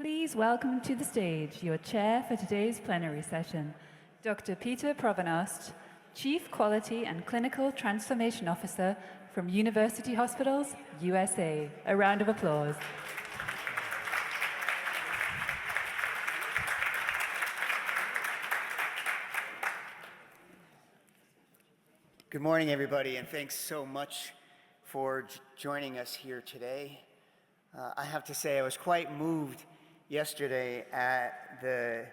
Please welcome to the stage your chair for today's plenary session, Dr. Peter Provenost, Chief Quality and Clinical Transformation Officer from University Hospitals, USA. A round of applause. Good morning, everybody, and thanks so much for joining us here today. I have to say I was quite moved yesterday at the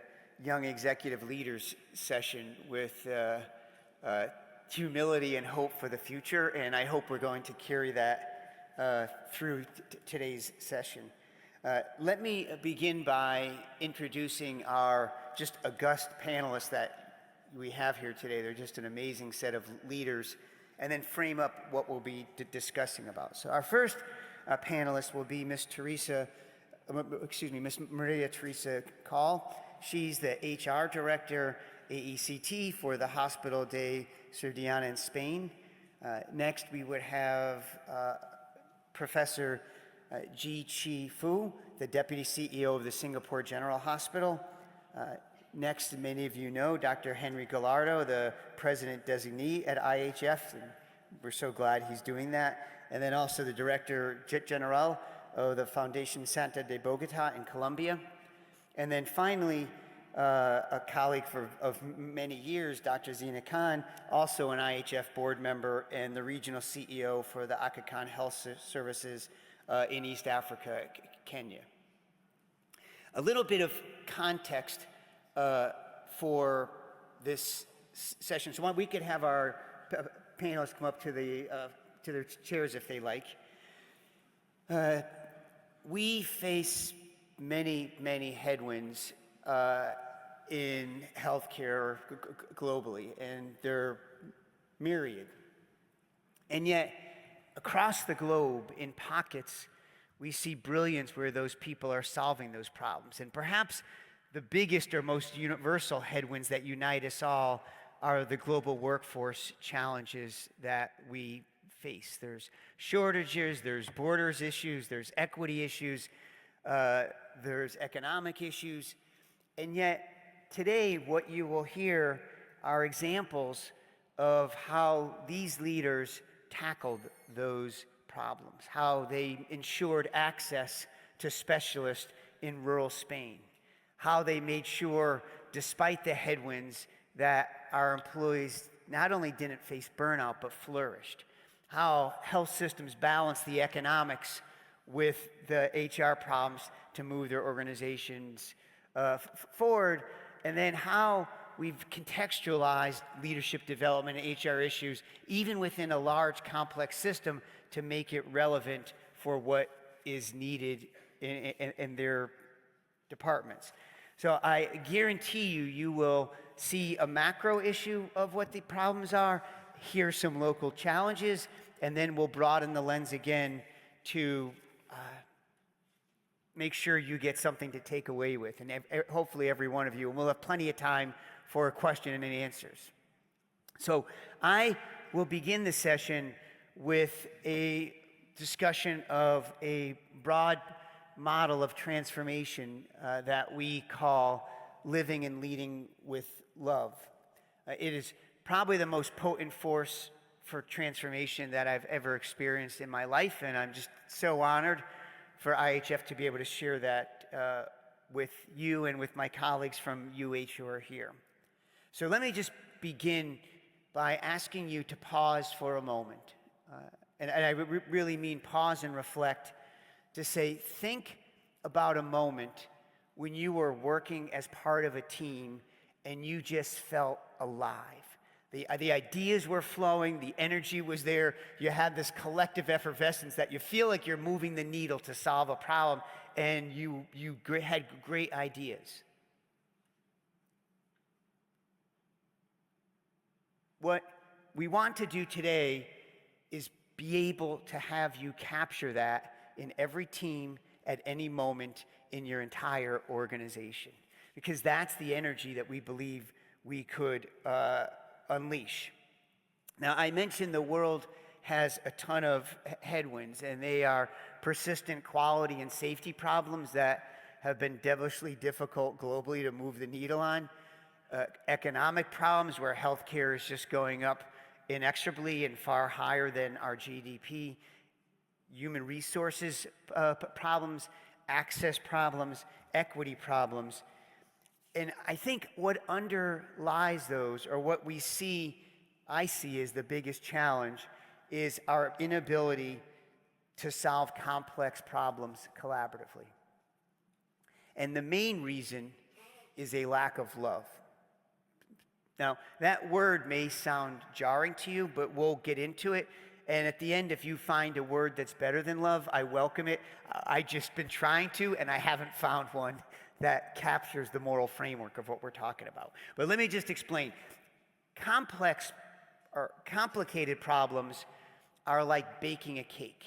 Young Executive Leaders session with humility and hope for the future, and I hope we're going to carry that through today's session. Let me begin by introducing our just august panelists that we have here today. They're just an amazing set of leaders, and then frame up what we'll be discussing about. So our first panelist will be Miss Maria Teresa Call. She's the HR Director, AECT, for the Hospital de Cerdiana in Spain. Next, we would have Professor Ji Chi Fu, the Deputy CEO of the Singapore General Hospital. Next, many of you know Dr. Henry Gallardo, the President Designee at IHF, and we're so glad he's doing that. And then also the Director General of the Foundation Santa de Bogota in Colombia. And then finally, a colleague of many years, Dr. Zina Khan, also an IHF board member and the regional CEO for the Aga Khan Health Services in East Africa, Kenya. A little bit of context for this session. So we could have our panelists come up to their chairs if they like. We face many headwinds in healthcare globally, and they're myriad. And yet, across the globe, in pockets, we see brilliance where those people are solving those problems. And perhaps the biggest or most universal headwinds that unite us all are the global workforce challenges that we face. There's shortages, there's borders issues, there's equity issues, there's economic issues, and yet today what you will hear are examples of how these leaders tackled those problems, how they ensured access to specialists in rural Spain, how they made sure, despite the headwinds, that our employees not only didn't face burnout, but flourished, how health systems balance the economics with the HR problems to move their organizations forward, and then how we've contextualized leadership development and HR issues, even within a large, complex system, to make it relevant for what is needed in their departments. So I guarantee you will see a macro issue of what the problems are, hear some local challenges, and then we'll broaden the lens again to make sure you get something to take away with, and hopefully every one of you, and we'll have plenty of time for question and answers. So I will begin the session with a discussion of a broad model of transformation that we call living and leading with love. It is probably the most potent force for transformation that I've ever experienced in my life, and I'm just so honored for IHF to be able to share that with you and with my colleagues from UH who are here. So let me just begin by asking you to pause for a moment, and I really mean pause and reflect, to say, think about a moment when you were working as part of a team and you just felt alive. The ideas were flowing, the energy was there, you had this collective effervescence that you feel like you're moving the needle to solve a problem, and you had great ideas. What we want to do today is be able to have you capture that in every team at any moment in your entire organization, because that's the energy that we believe we could unleash. Now, I mentioned the world has a ton of headwinds, and they are persistent quality and safety problems that have been devilishly difficult globally to move the needle on. Economic problems where healthcare is just going up inexorably and far higher than our GDP. Human resources problems, access problems, equity problems. And I think what underlies those, or what I see as the biggest challenge, is our inability to solve complex problems collaboratively. And the main reason is a lack of love. Now, that word may sound jarring to you, but we'll get into it. And at the end, if you find a word that's better than love, I welcome it. I've just been trying to, and I haven't found one that captures the moral framework of what we're talking about. But let me just explain. Complex or complicated problems are like baking a cake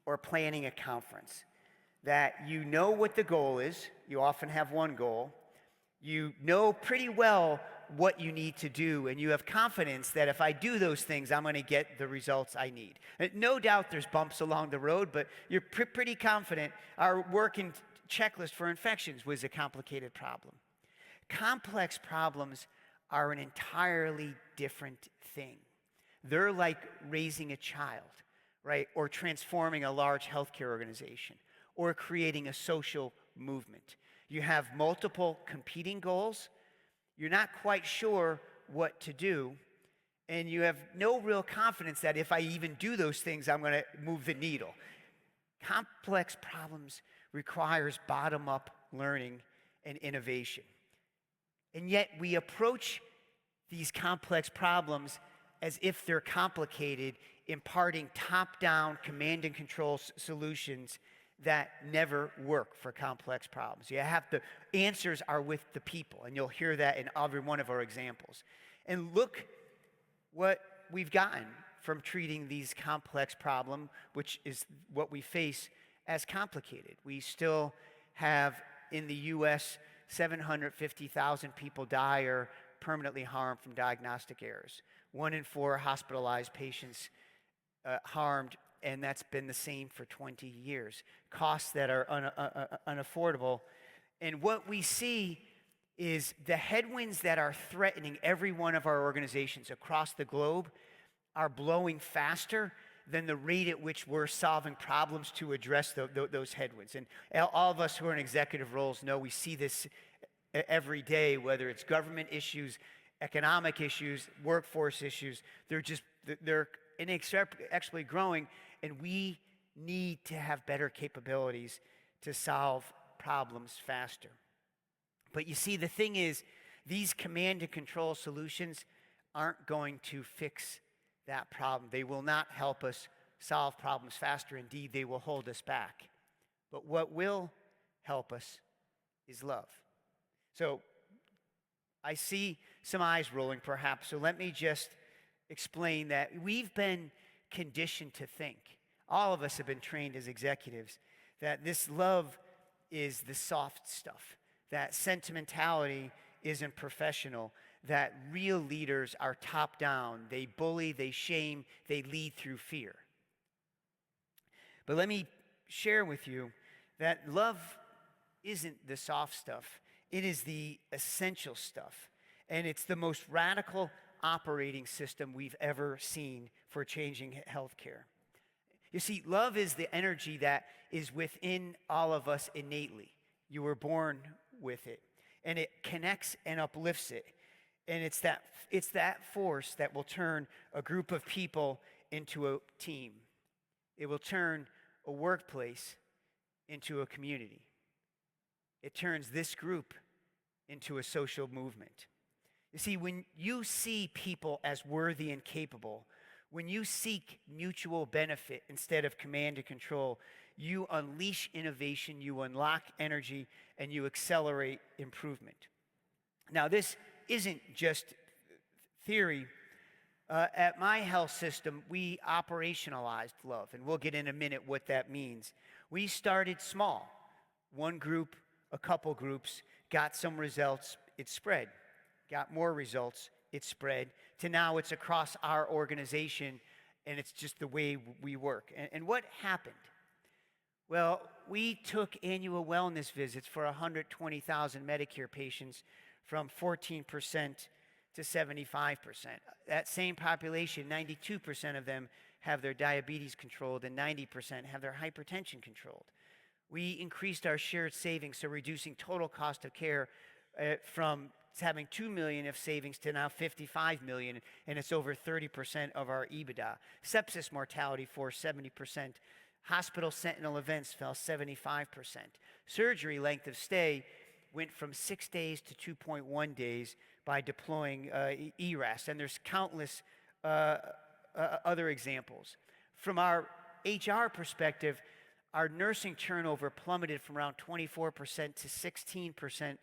or planning a conference. That you know what the goal is. You often have one goal. You know pretty well what you need to do, and you have confidence that if I do those things, I'm going to get the results I need. No doubt there's bumps along the road, but you're pretty confident. Our working checklist for infections was a complicated problem. Complex problems are an entirely different thing. They're like raising a child, right? Or transforming a large healthcare organization, or creating a social movement. You have multiple competing goals. You're not quite sure what to do, and you have no real confidence that if I even do those things, I'm going to move the needle. Complex problems requires bottom-up learning and innovation. And yet we approach these complex problems as if they're complicated, imparting top-down command and control solutions that never work for complex problems. The answers are with the people, and you'll hear that in every one of our examples. And look what we've gotten from treating these complex problems, which is what we face as complicated. We still have, in the US, 750,000 people die or permanently harmed from diagnostic errors. 1 in 4 hospitalized patients harmed, and that's been the same for 20 years. Costs that are unaffordable. And what we see is the headwinds that are threatening every one of our organizations across the globe are blowing faster than the rate at which we're solving problems to address those headwinds. And all of us who are in executive roles know we see this every day, whether it's government issues, economic issues, workforce issues. They're inexorably growing, and we need to have better capabilities to solve problems faster. But you see, the thing is, these command and control solutions aren't going to fix that problem. They will not help us solve problems faster. Indeed, they will hold us back. But what will help us is love. So I see some eyes rolling, perhaps. So let me just explain that we've been conditioned to think. All of us have been trained as executives that this love is the soft stuff, that sentimentality isn't professional, that real leaders are top down. They bully, they shame, they lead through fear. But let me share with you that love isn't the soft stuff. It is the essential stuff. And it's the most radical operating system we've ever seen for changing healthcare. You see, love is the energy that is within all of us innately. You were born with it. And it connects and uplifts it. And it's that force that will turn a group of people into a team. It will turn a workplace into a community. It turns this group into a social movement. You see, when you see people as worthy and capable, when you seek mutual benefit instead of command and control, you unleash innovation, you unlock energy, and you accelerate improvement. Now, this isn't just theory. At my health system, we operationalized love, and we'll get in a minute what that means. We started small. One group, a couple groups, got some results, it spread. Got more results, it spread, to now it's across our organization, and it's just the way we work. And what happened? Well, we took annual wellness visits for 120,000 Medicare patients from 14% to 75%. That same population, 92% of them have their diabetes controlled and 90% have their hypertension controlled. We increased our shared savings, so reducing total cost of care from having 2 million of savings to now 55 million, and it's over 30% of our EBITDA. Sepsis mortality for 70%. Hospital sentinel events fell 75%. Surgery length of stay went from 6 days to 2.1 days by deploying ERAS, and there's countless other examples. From our HR perspective, our nursing turnover plummeted from around 24% to 16%,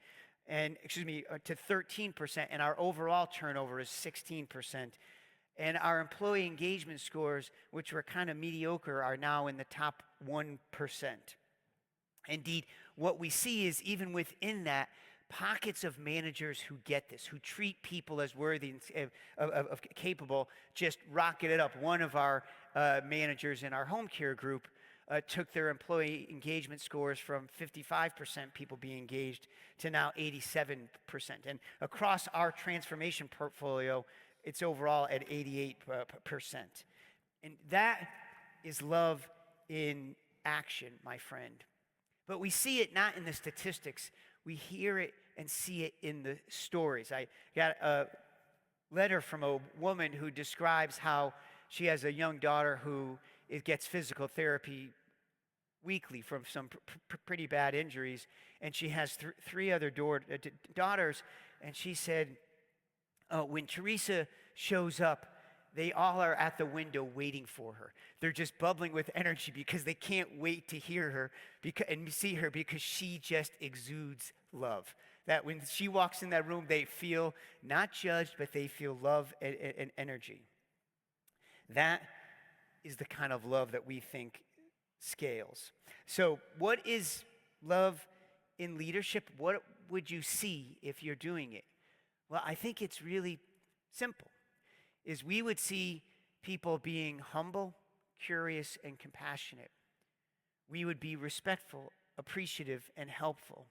to 13%, and our overall turnover is 16%. And our employee engagement scores, which were kind of mediocre, are now in the top 1%. Indeed, what we see is even within that, pockets of managers who get this, who treat people as worthy of capable, just rocket it up. One of our managers in our home care group took their employee engagement scores from 55% people being engaged to now 87%. And across our transformation portfolio, it's overall at 88%. And that is love in action, my friend. But we see it not in the statistics. We hear it and see it in the stories. I got a letter from a woman who describes how she has a young daughter who gets physical therapy weekly from some pretty bad injuries, and she has three other daughters, and she said, when Teresa shows up, they all are at the window waiting for her. They're just bubbling with energy because they can't wait to hear her and see her, because she just exudes love. That when she walks in that room, they feel not judged, but they feel love and energy. That is the kind of love that we think scales. So what is love in leadership? What would you see if you're doing it? Well, I think it's really simple. Is we would see people being humble, curious, and compassionate. We would be respectful, appreciative, and helpful.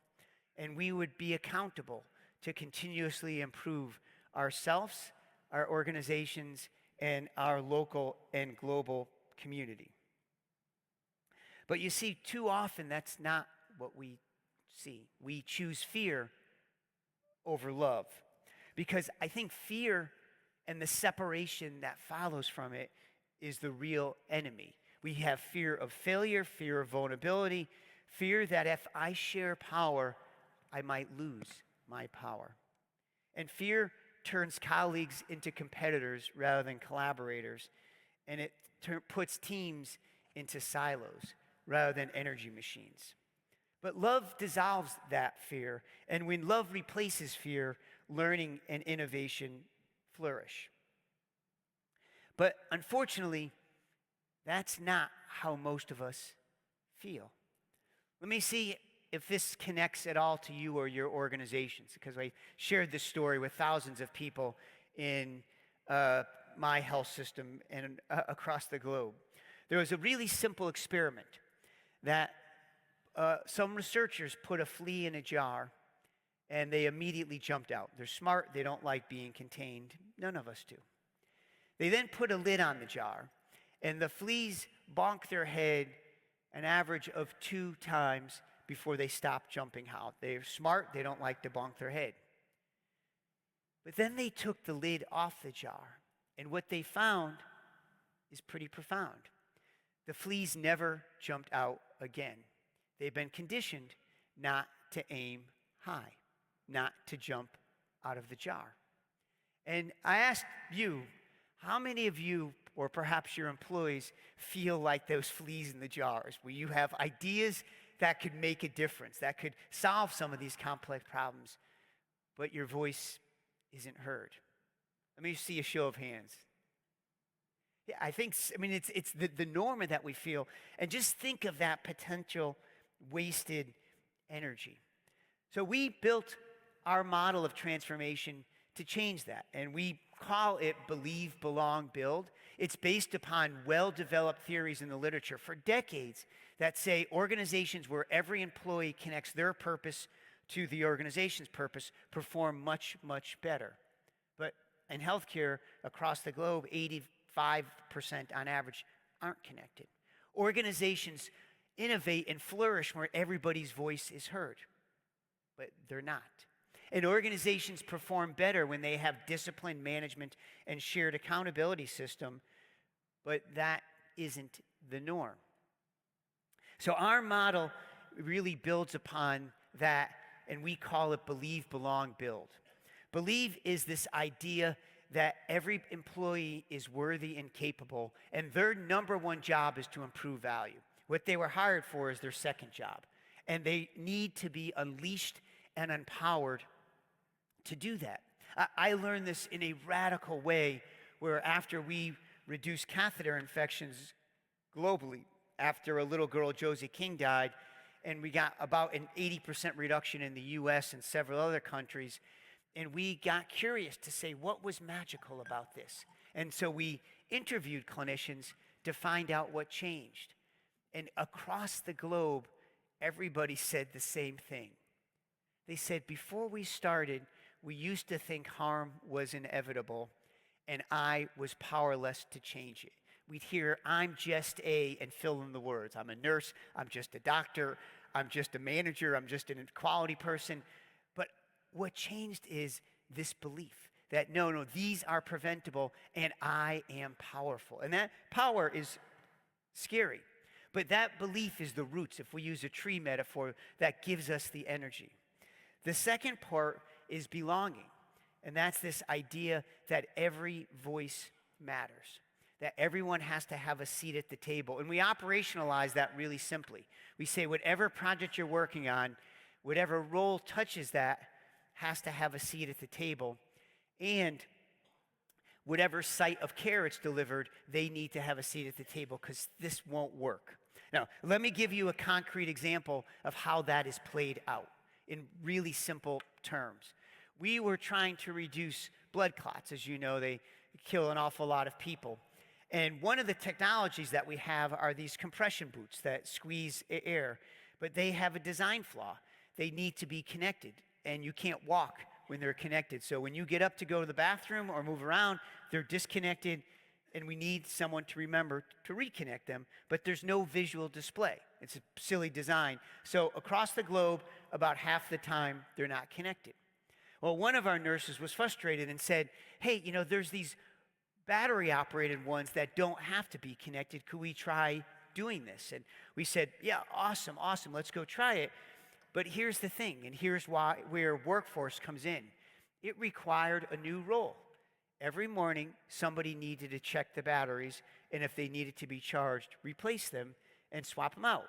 And we would be accountable to continuously improve ourselves, our organizations, and our local and global community. But you see, too often that's not what we see. We choose fear over love, because I think fear and the separation that follows from it is the real enemy. We have fear of failure, fear of vulnerability, fear that if I share power, I might lose my power. And fear turns colleagues into competitors rather than collaborators, and it puts teams into silos rather than energy machines. But love dissolves that fear, and when love replaces fear, learning and innovation flourish. But unfortunately, that's not how most of us feel. Let me see if this connects at all to you or your organizations, because I shared this story with thousands of people in my health system and across the globe. There was a really simple experiment that some researchers put a flea in a jar, and they immediately jumped out. They're smart. They don't like being contained. None of us do. They then put a lid on the jar, and the fleas bonk their head an average of 2 times before they stop jumping out. They're smart. They don't like to bonk their head. But then they took the lid off the jar, and what they found is pretty profound. The fleas never jumped out again. They've been conditioned not to aim high, not to jump out of the jar. And I asked you, how many of you, or perhaps your employees, feel like those fleas in the jars, where you have ideas that could make a difference, that could solve some of these complex problems, but your voice isn't heard? Let me see a show of hands. Yeah, it's the norm that we feel. And just think of that potential wasted energy. So we built our model of transformation to change that, and we call it Believe, Belong, Build. It's based upon well-developed theories in the literature for decades that say organizations where every employee connects their purpose to the organization's purpose perform much, much better. But in healthcare across the globe, 85% on average aren't connected. Organizations innovate and flourish where everybody's voice is heard, but they're not. And organizations perform better when they have disciplined management and shared accountability system, but that isn't the norm. So our model really builds upon that, and we call it Believe, Belong, Build. Believe is this idea that every employee is worthy and capable, and their number one job is to improve value. What they were hired for is their second job, and they need to be unleashed and empowered to do that. I learned this in a radical way where after we reduced catheter infections globally, after a little girl, Josie King, died, and we got about an 80% reduction in the US and several other countries, and we got curious to say what was magical about this. And so we interviewed clinicians to find out what changed. And across the globe, everybody said the same thing. They said, before we started, we used to think harm was inevitable, and I was powerless to change it. We'd hear, I'm just and fill in the words. I'm a nurse, I'm just a doctor, I'm just a manager, I'm just an equality person. But what changed is this belief that no, these are preventable, and I am powerful. And that power is scary. But that belief is the roots, if we use a tree metaphor, that gives us the energy. The second part is belonging. And that's this idea that every voice matters, that everyone has to have a seat at the table. And we operationalize that really simply. We say whatever project you're working on, whatever role touches that, has to have a seat at the table. And whatever site of care it's delivered, they need to have a seat at the table because this won't work. Now, let me give you a concrete example of how that is played out in really simple terms. We were trying to reduce blood clots. As you know, they kill an awful lot of people. And one of the technologies that we have are these compression boots that squeeze air, but they have a design flaw. They need to be connected, and you can't walk when they're connected. So when you get up to go to the bathroom or move around, they're disconnected, and we need someone to remember to reconnect them, but there's no visual display. It's a silly design. So across the globe, about half the time, they're not connected. Well, one of our nurses was frustrated and said, hey, there's these battery-operated ones that don't have to be connected. Could we try doing this? And we said, yeah, awesome, let's go try it. But here's the thing, and here's where workforce comes in. It required a new role. Every morning, somebody needed to check the batteries, and if they needed to be charged, replace them and swap them out.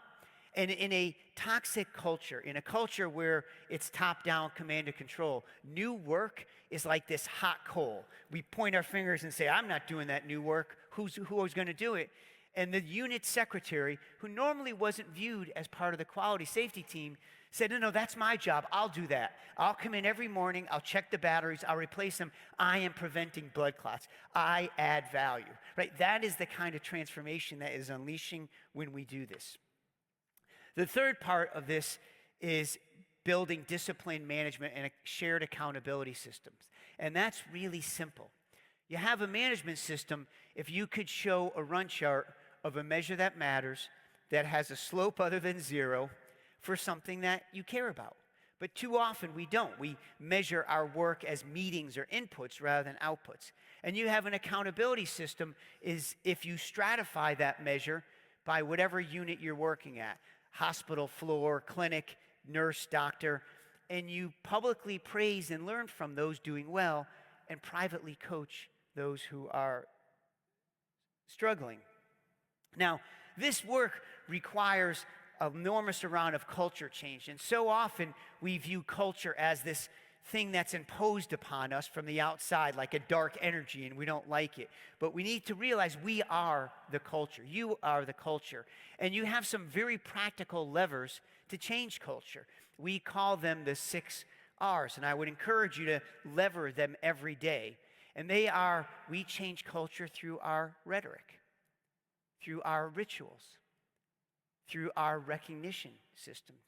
And in a toxic culture, in a culture where it's top-down command and control, new work is like this hot coal. We point our fingers and say, I'm not doing that new work. Who is going to do it? And the unit secretary, who normally wasn't viewed as part of the quality safety team, said, no, that's my job. I'll do that. I'll come in every morning. I'll check the batteries. I'll replace them. I am preventing blood clots. I add value. Right? That is the kind of transformation that is unleashing when we do this. The third part of this is building discipline management and shared accountability systems. And that's really simple. You have a management system if you could show a run chart of a measure that matters, that has a slope other than zero for something that you care about. But too often we don't. We measure our work as meetings or inputs rather than outputs. And you have an accountability system is if you stratify that measure by whatever unit you're working at. Hospital floor, clinic, nurse, doctor, and you publicly praise and learn from those doing well and privately coach those who are struggling. Now, this work requires an enormous amount of culture change, and so often we view culture as this thing that's imposed upon us from the outside, like a dark energy, and we don't like it. But we need to realize we are the culture. You are the culture. And you have some very practical levers to change culture. We call them the 6 R's, and I would encourage you to lever them every day. And we change culture through our rhetoric, through our rituals, through our recognition systems,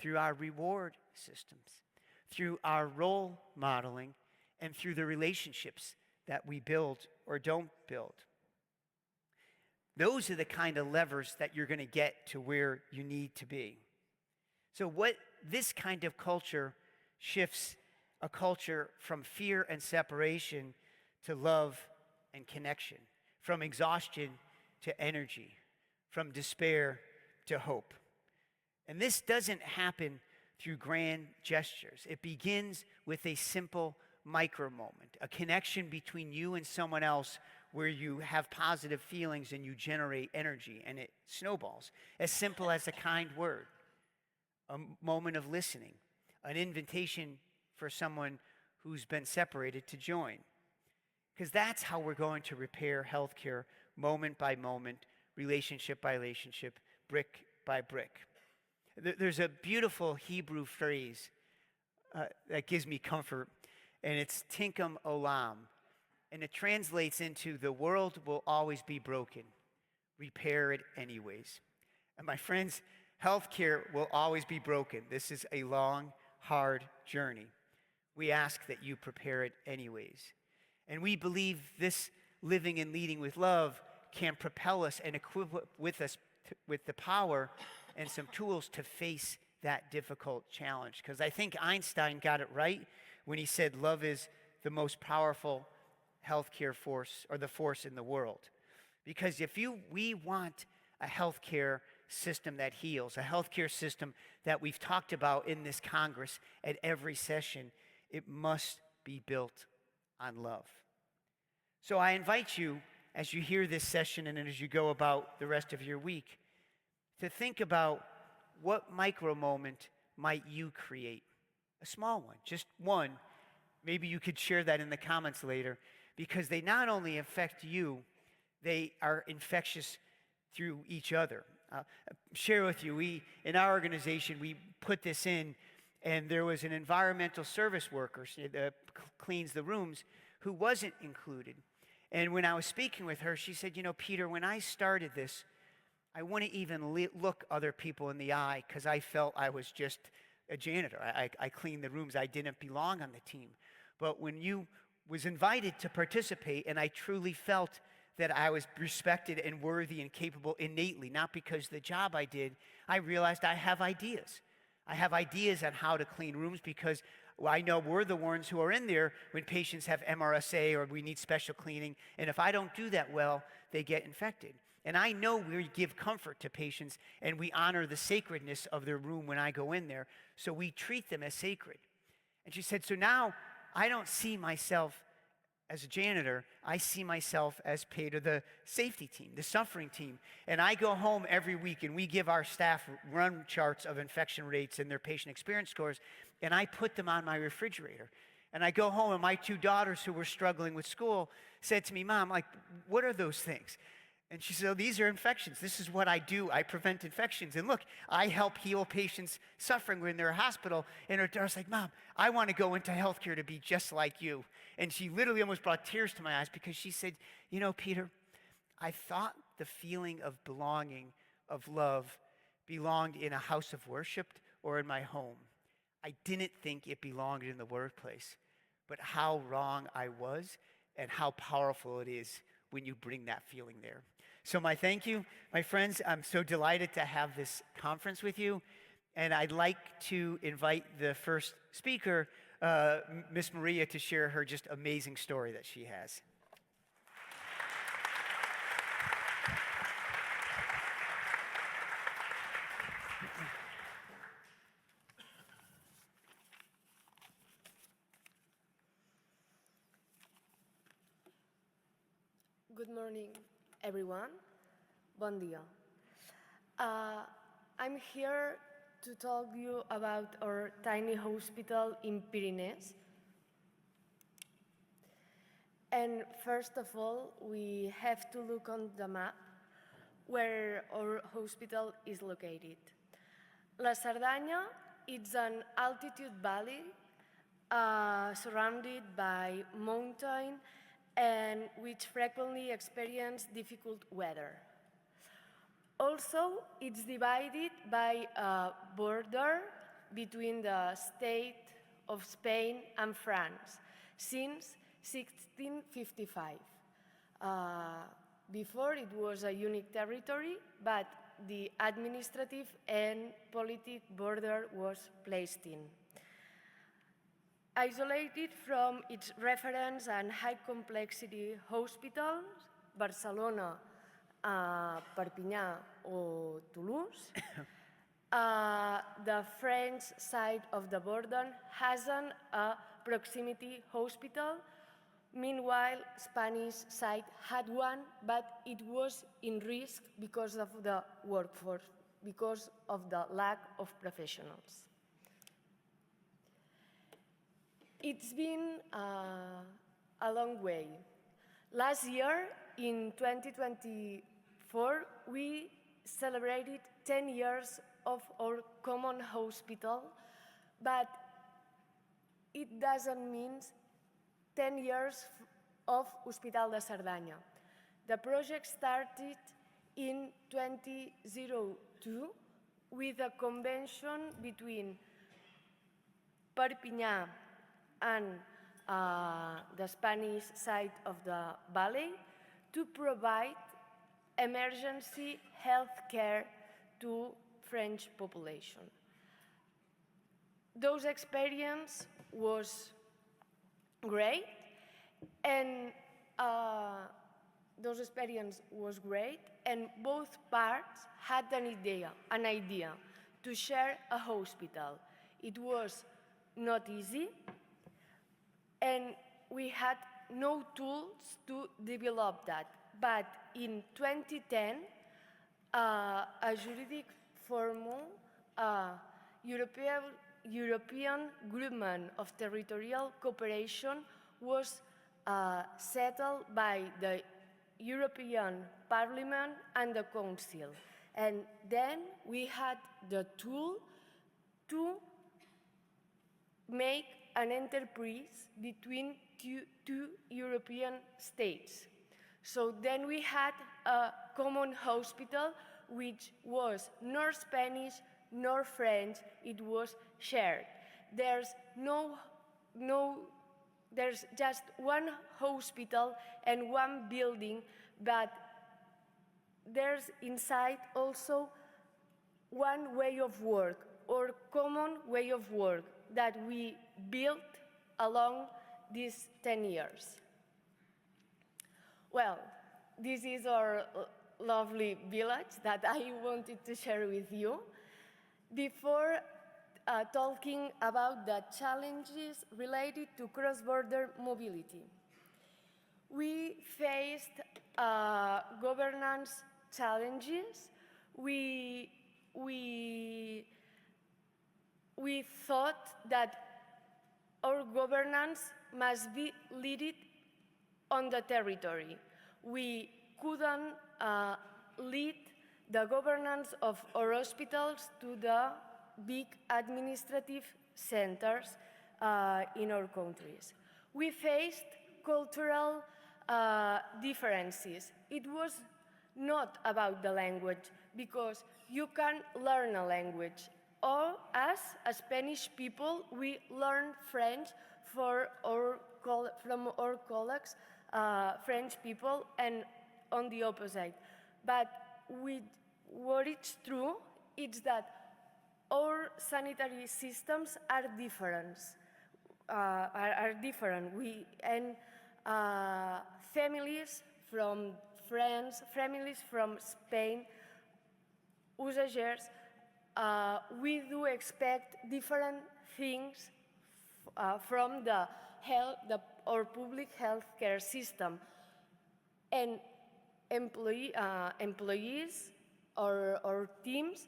through our reward systems, through our role modeling, and through the relationships that we build or don't build. Those are the kind of levers that you're going to get to where you need to be. So this kind of culture shifts a culture from fear and separation to love and connection, from exhaustion to energy, from despair to hope. And this doesn't happen through grand gestures. It begins with a simple micro moment, a connection between you and someone else where you have positive feelings and you generate energy and it snowballs. As simple as a kind word, a moment of listening, an invitation for someone who's been separated to join. Because that's how we're going to repair healthcare moment by moment, relationship by relationship, brick by brick. There's a beautiful Hebrew phrase that gives me comfort, and it's tinkum olam. And it translates into the world will always be broken. Repair it anyways. And my friends, healthcare will always be broken. This is a long, hard journey. We ask that you prepare it anyways. And we believe this living and leading with love can propel us and equip with us with the power and some tools to face that difficult challenge. Because I think Einstein got it right when he said love is the most powerful healthcare force, or the force in the world. Because we want a healthcare system that heals, a healthcare system that we've talked about in this Congress at every session, it must be built on love. So I invite you, as you hear this session and as you go about the rest of your week, to think about what micro moment might you create. A small one, just one. Maybe you could share that in the comments later, because they not only affect you, they are infectious through each other. Share with you, in our organization, we put this in, and there was an environmental service worker that cleans the rooms who wasn't included. And when I was speaking with her, she said, Peter, when I started this, I wouldn't even look other people in the eye because I felt I was just a janitor. I cleaned the rooms. I didn't belong on the team. But when you was invited to participate, and I truly felt that I was respected and worthy and capable innately, not because of the job I did, I realized I have ideas. I have ideas on how to clean rooms because I know we're the ones who are in there when patients have MRSA or we need special cleaning. And if I don't do that well, they get infected. And I know we give comfort to patients and we honor the sacredness of their room when I go in there. So we treat them as sacred. And she said, so now I don't see myself as a janitor, I see myself as part of the safety team, the suffering team. And I go home every week and we give our staff run charts of infection rates and their patient experience scores, and I put them on my refrigerator. And I go home and my two daughters who were struggling with school said to me, Mom, what are those things? And she said, oh, these are infections. This is what I do. I prevent infections. And look, I help heal patients suffering when they're in hospital. And her daughter's like, Mom, I want to go into healthcare to be just like you. And she literally almost brought tears to my eyes because she said, Peter, I thought the feeling of belonging, of love, belonged in a house of worship or in my home. I didn't think it belonged in the workplace. But how wrong I was and how powerful it is when you bring that feeling there. So my thank you, my friends. I'm so delighted to have this conference with you. And I'd like to invite the first speaker, Miss Maria, to share her just amazing story that she has. Good morning, everyone. Bon dia. I'm here to talk to you about our tiny hospital in Pyrenees. And first of all, we have to look on the map where our hospital is located. La Cerdanya is an altitude valley surrounded by mountain and which frequently experience difficult weather. Also, it's divided by a border between the state of Spain and France since 1655. Before it was a unique territory, but the administrative and political border was placed in. Isolated from its reference and high complexity hospitals, Barcelona, Perpinyà or Toulouse, the French side of the border hasn't a proximity hospital. Meanwhile, Spanish side had one, but it was in risk because of the workforce, because of the lack of professionals. It's been a long way. Last year, in 2024, we celebrated 10 years of our common hospital, but it doesn't mean 10 years of Hospital de Cerdanya. The project started in 2002 with a convention between Perpinyà and the Spanish side of the valley to provide emergency health care to French population. Those experience was great, and both parts had an idea to share a hospital. It was not easy, and we had no tools to develop that. But in 2010, a juridic formal European Agreement of Territorial Cooperation was settled by the European Parliament and the Council. And then we had the tool to make an enterprise between two European states. So then we had a common hospital which was nor Spanish nor French, it was shared. There's just one hospital and one building, but there's inside also one way of work or common way of work that we built along these 10 years. Well, this is our lovely village that I wanted to share with you. Before talking about the challenges related to cross-border mobility, we faced governance challenges. We thought that our governance must be led on the territory. We couldn't lead the governance of our hospitals to the big administrative centers in our countries. We faced cultural differences. It was not about the language, because you can learn a language. Or as a Spanish people, we learn French from our colleagues, French people, and on the opposite. But what is true is that our sanitary systems are different. Families from France, families from Spain, usagers, we do expect different things from our public healthcare system. And employees or teams,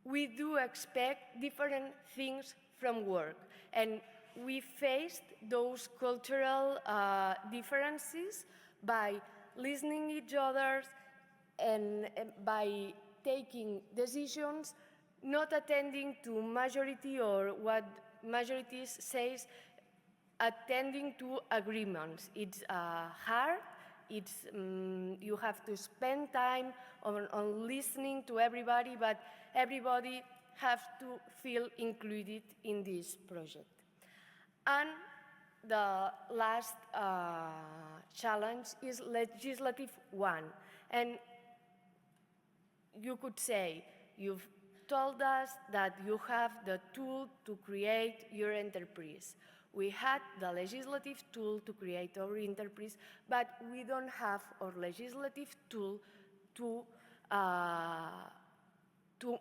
we do expect different things from work. And we faced those cultural differences by listening to each other and by taking decisions, not attending to majority or what majorities says attending to agreements. It's hard. It's, you have to spend time on listening to everybody, but everybody has to feel included in this project. And the last challenge is legislative one. And you could say, you've told us that you have the tool to create your enterprise. We had the legislative tool to create our enterprise, but we don't have our legislative tool to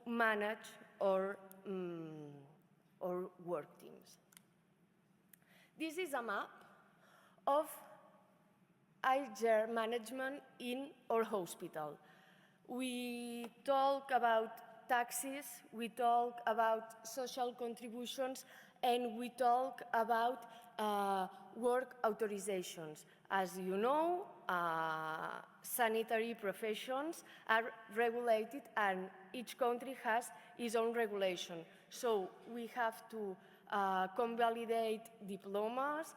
manage our work teams. This is a map of IGER management in our hospital. We talk about taxes, we talk about social contributions, and we talk about work authorizations. As you know, sanitary professions are regulated, and each country has its own regulation. So we have to convalidate diplomas.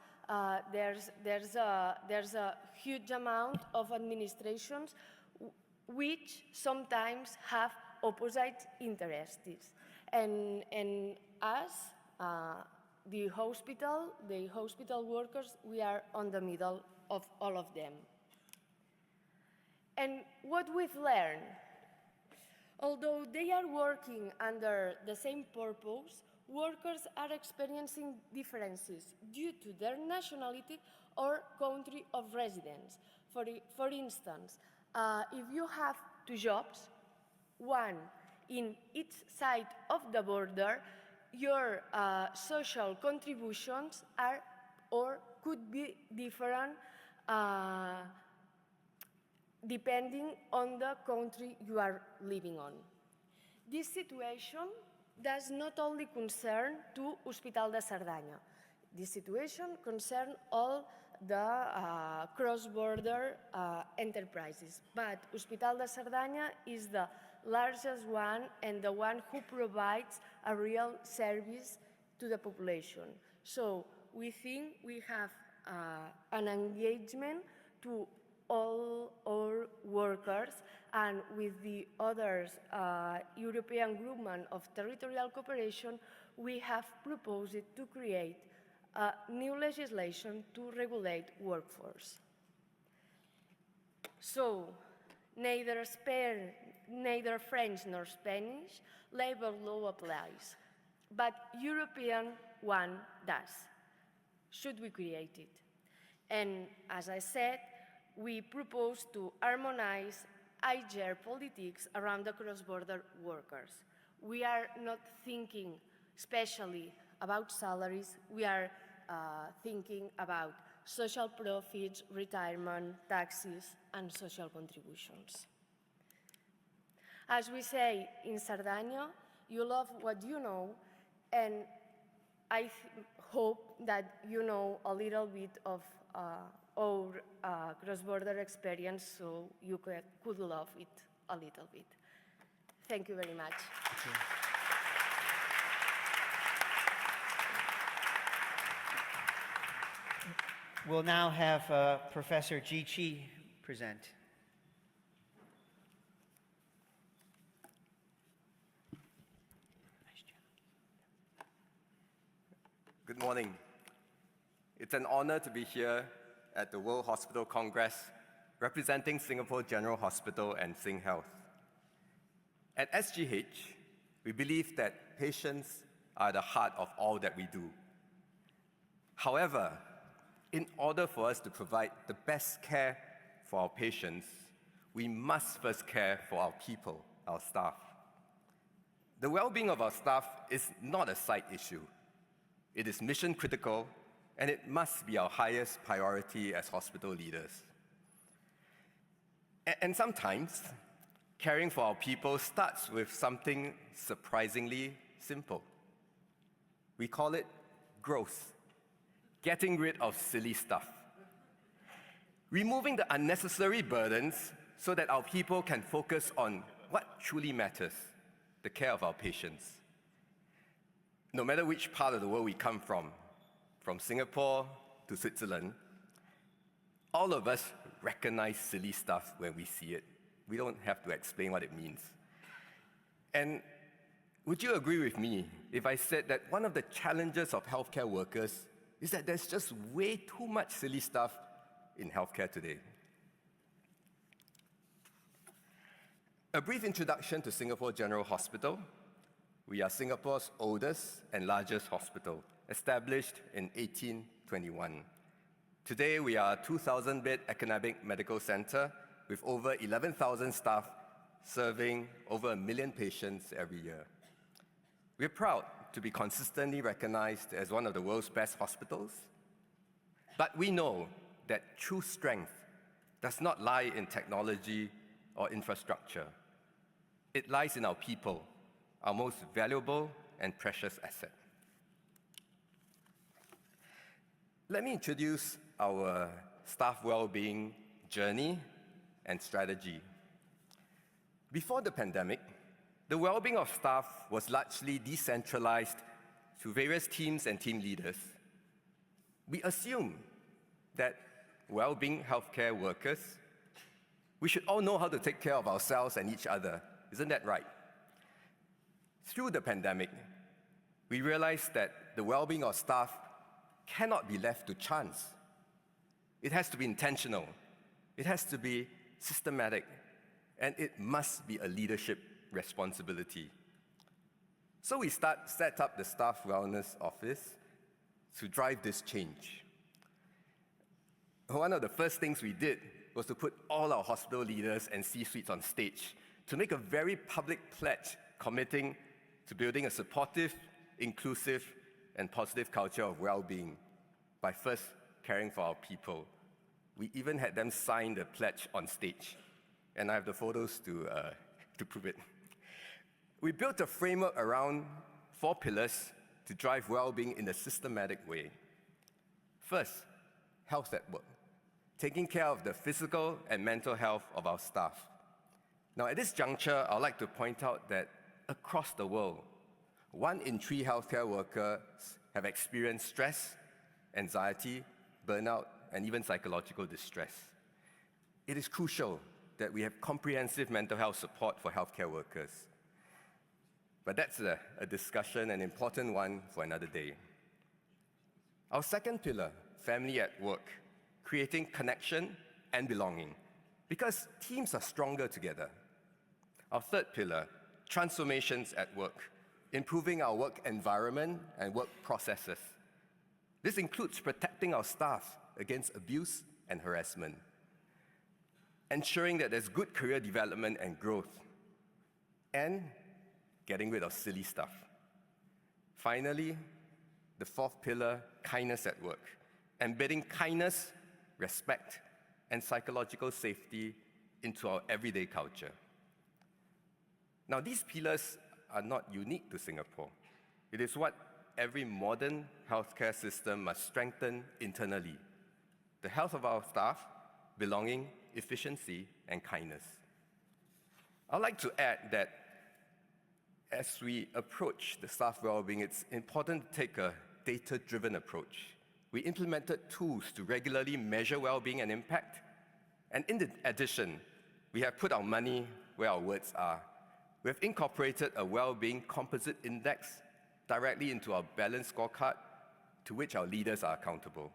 There's a huge amount of administrations which sometimes have opposite interests. And us, the hospital workers, we are on the middle of all of them. And what we've learned, although they are working under the same purpose, workers are experiencing differences due to their nationality or country of residence. For instance, if you have two jobs, one in each side of the border, your social contributions are or could be different depending on the country you are living on. This situation does not only concern to Hospital de Cerdanya. This situation concerns all the cross-border enterprises, but Hospital de Cerdanya is the largest one and the one who provides a real service to the population. So we think we have an engagement to all our workers, and with the others European Groupment of Territorial Cooperation, we have proposed to create new legislation to regulate workforce. So neither French nor Spanish labor law applies, but European one does. Should we create it? And as I said, we propose to harmonize IGER politics around the cross-border workers. We are not thinking especially about salaries, we are thinking about social profits, retirement, taxes, and social contributions. As we say in Sardinia, you love what you know, and I hope that you know a little bit of our cross-border experience, so you could love it a little bit. Thank you very much. Thank you. We'll now have Professor Ji Chi present. Good morning. It's an honor to be here at the World Hospital Congress, representing Singapore General Hospital and SingHealth. At SGH, we believe that patients are the heart of all that we do. However, in order for us to provide the best care for our patients, we must first care for our people, our staff. The well-being of our staff is not a side issue. It is mission critical, and it must be our highest priority as hospital leaders. And sometimes, caring for our people starts with something surprisingly simple. We call it growth, getting rid of silly stuff, removing the unnecessary burdens so that our people can focus on what truly matters, the care of our patients. No matter which part of the world we come from from Singapore to Switzerland, all of us recognize silly stuff when we see it. We don't have to explain what it means. And would you agree with me if I said that one of the challenges of healthcare workers is that there's just way too much silly stuff in healthcare today? A brief introduction to Singapore General Hospital. We are Singapore's oldest and largest hospital, established in 1821. Today, we are a 2,000-bed academic medical center with over 11,000 staff serving over 1 million patients every year. We're proud to be consistently recognized as one of the world's best hospitals, but we know that true strength does not lie in technology or infrastructure. It lies in our people, our most valuable and precious asset. Let me introduce our staff well-being journey and strategy. Before the pandemic, the well-being of staff was largely decentralized to various teams and team leaders. We assume that well-being healthcare workers, we should all know how to take care of ourselves and each other. Isn't that right? Through the pandemic, we realized that the well-being of staff cannot be left to chance. It has to be intentional, it has to be systematic, and it must be a leadership responsibility. So we set up the Staff Wellness Office to drive this change. One of the first things we did was to put all our hospital leaders and C-suites on stage to make a very public pledge committing to building a supportive, inclusive, and positive culture of well-being by first caring for our people. We even had them sign the pledge on stage, and I have the photos to prove it. We built a framework around 4 pillars to drive well-being in a systematic way. First, health at work, taking care of the physical and mental health of our staff. Now, at this juncture, I'd like to point out that across the world, 1 in 3 healthcare workers have experienced stress, anxiety, burnout, and even psychological distress. It is crucial that we have comprehensive mental health support for healthcare workers. But that's a discussion, an important one for another day. Our second pillar, family at work, creating connection and belonging, because teams are stronger together. Our third pillar, transformations at work, improving our work environment and work processes. This includes protecting our staff against abuse and harassment, ensuring that there's good career development and growth, and getting rid of silly stuff. Finally, the fourth pillar, kindness at work, embedding kindness, respect, and psychological safety into our everyday culture. Now, these pillars are not unique to Singapore. It is what every modern healthcare system must strengthen internally: the health of our staff, belonging, efficiency, and kindness. I'd like to add that as we approach the staff well-being, it's important to take a data-driven approach. We implemented tools to regularly measure well-being and impact. And in addition, we have put our money where our words are. We have incorporated a well-being composite index directly into our balanced scorecard, to which our leaders are accountable.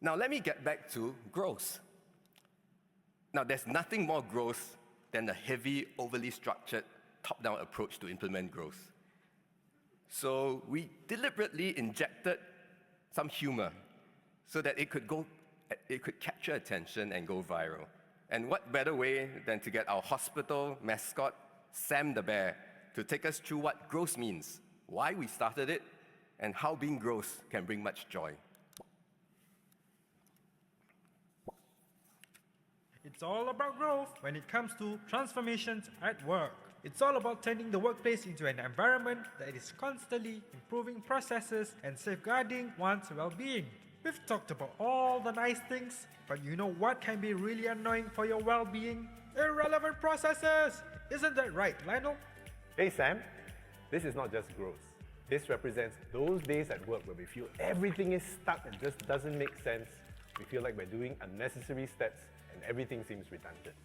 Now, let me get back to growth. Now, there's nothing more growth than the heavy, overly structured, top-down approach to implement growth. So we deliberately injected some humor so that it could capture attention and go viral. And what better way than to get our hospital mascot, Sam the Bear, to take us through what growth means, why we started it, and how being growth can bring much joy. It's all about growth when it comes to transformations at work. It's all about turning the workplace into an environment that is constantly improving processes and safeguarding one's well-being. We've talked about all the nice things, but you know what can be really annoying for your well-being? Irrelevant processes! Isn't that right, Lionel? Hey Sam, this is not just growth. This represents those days at work where we feel everything is stuck and just doesn't make sense. We feel like we're doing unnecessary steps and everything seems redundant.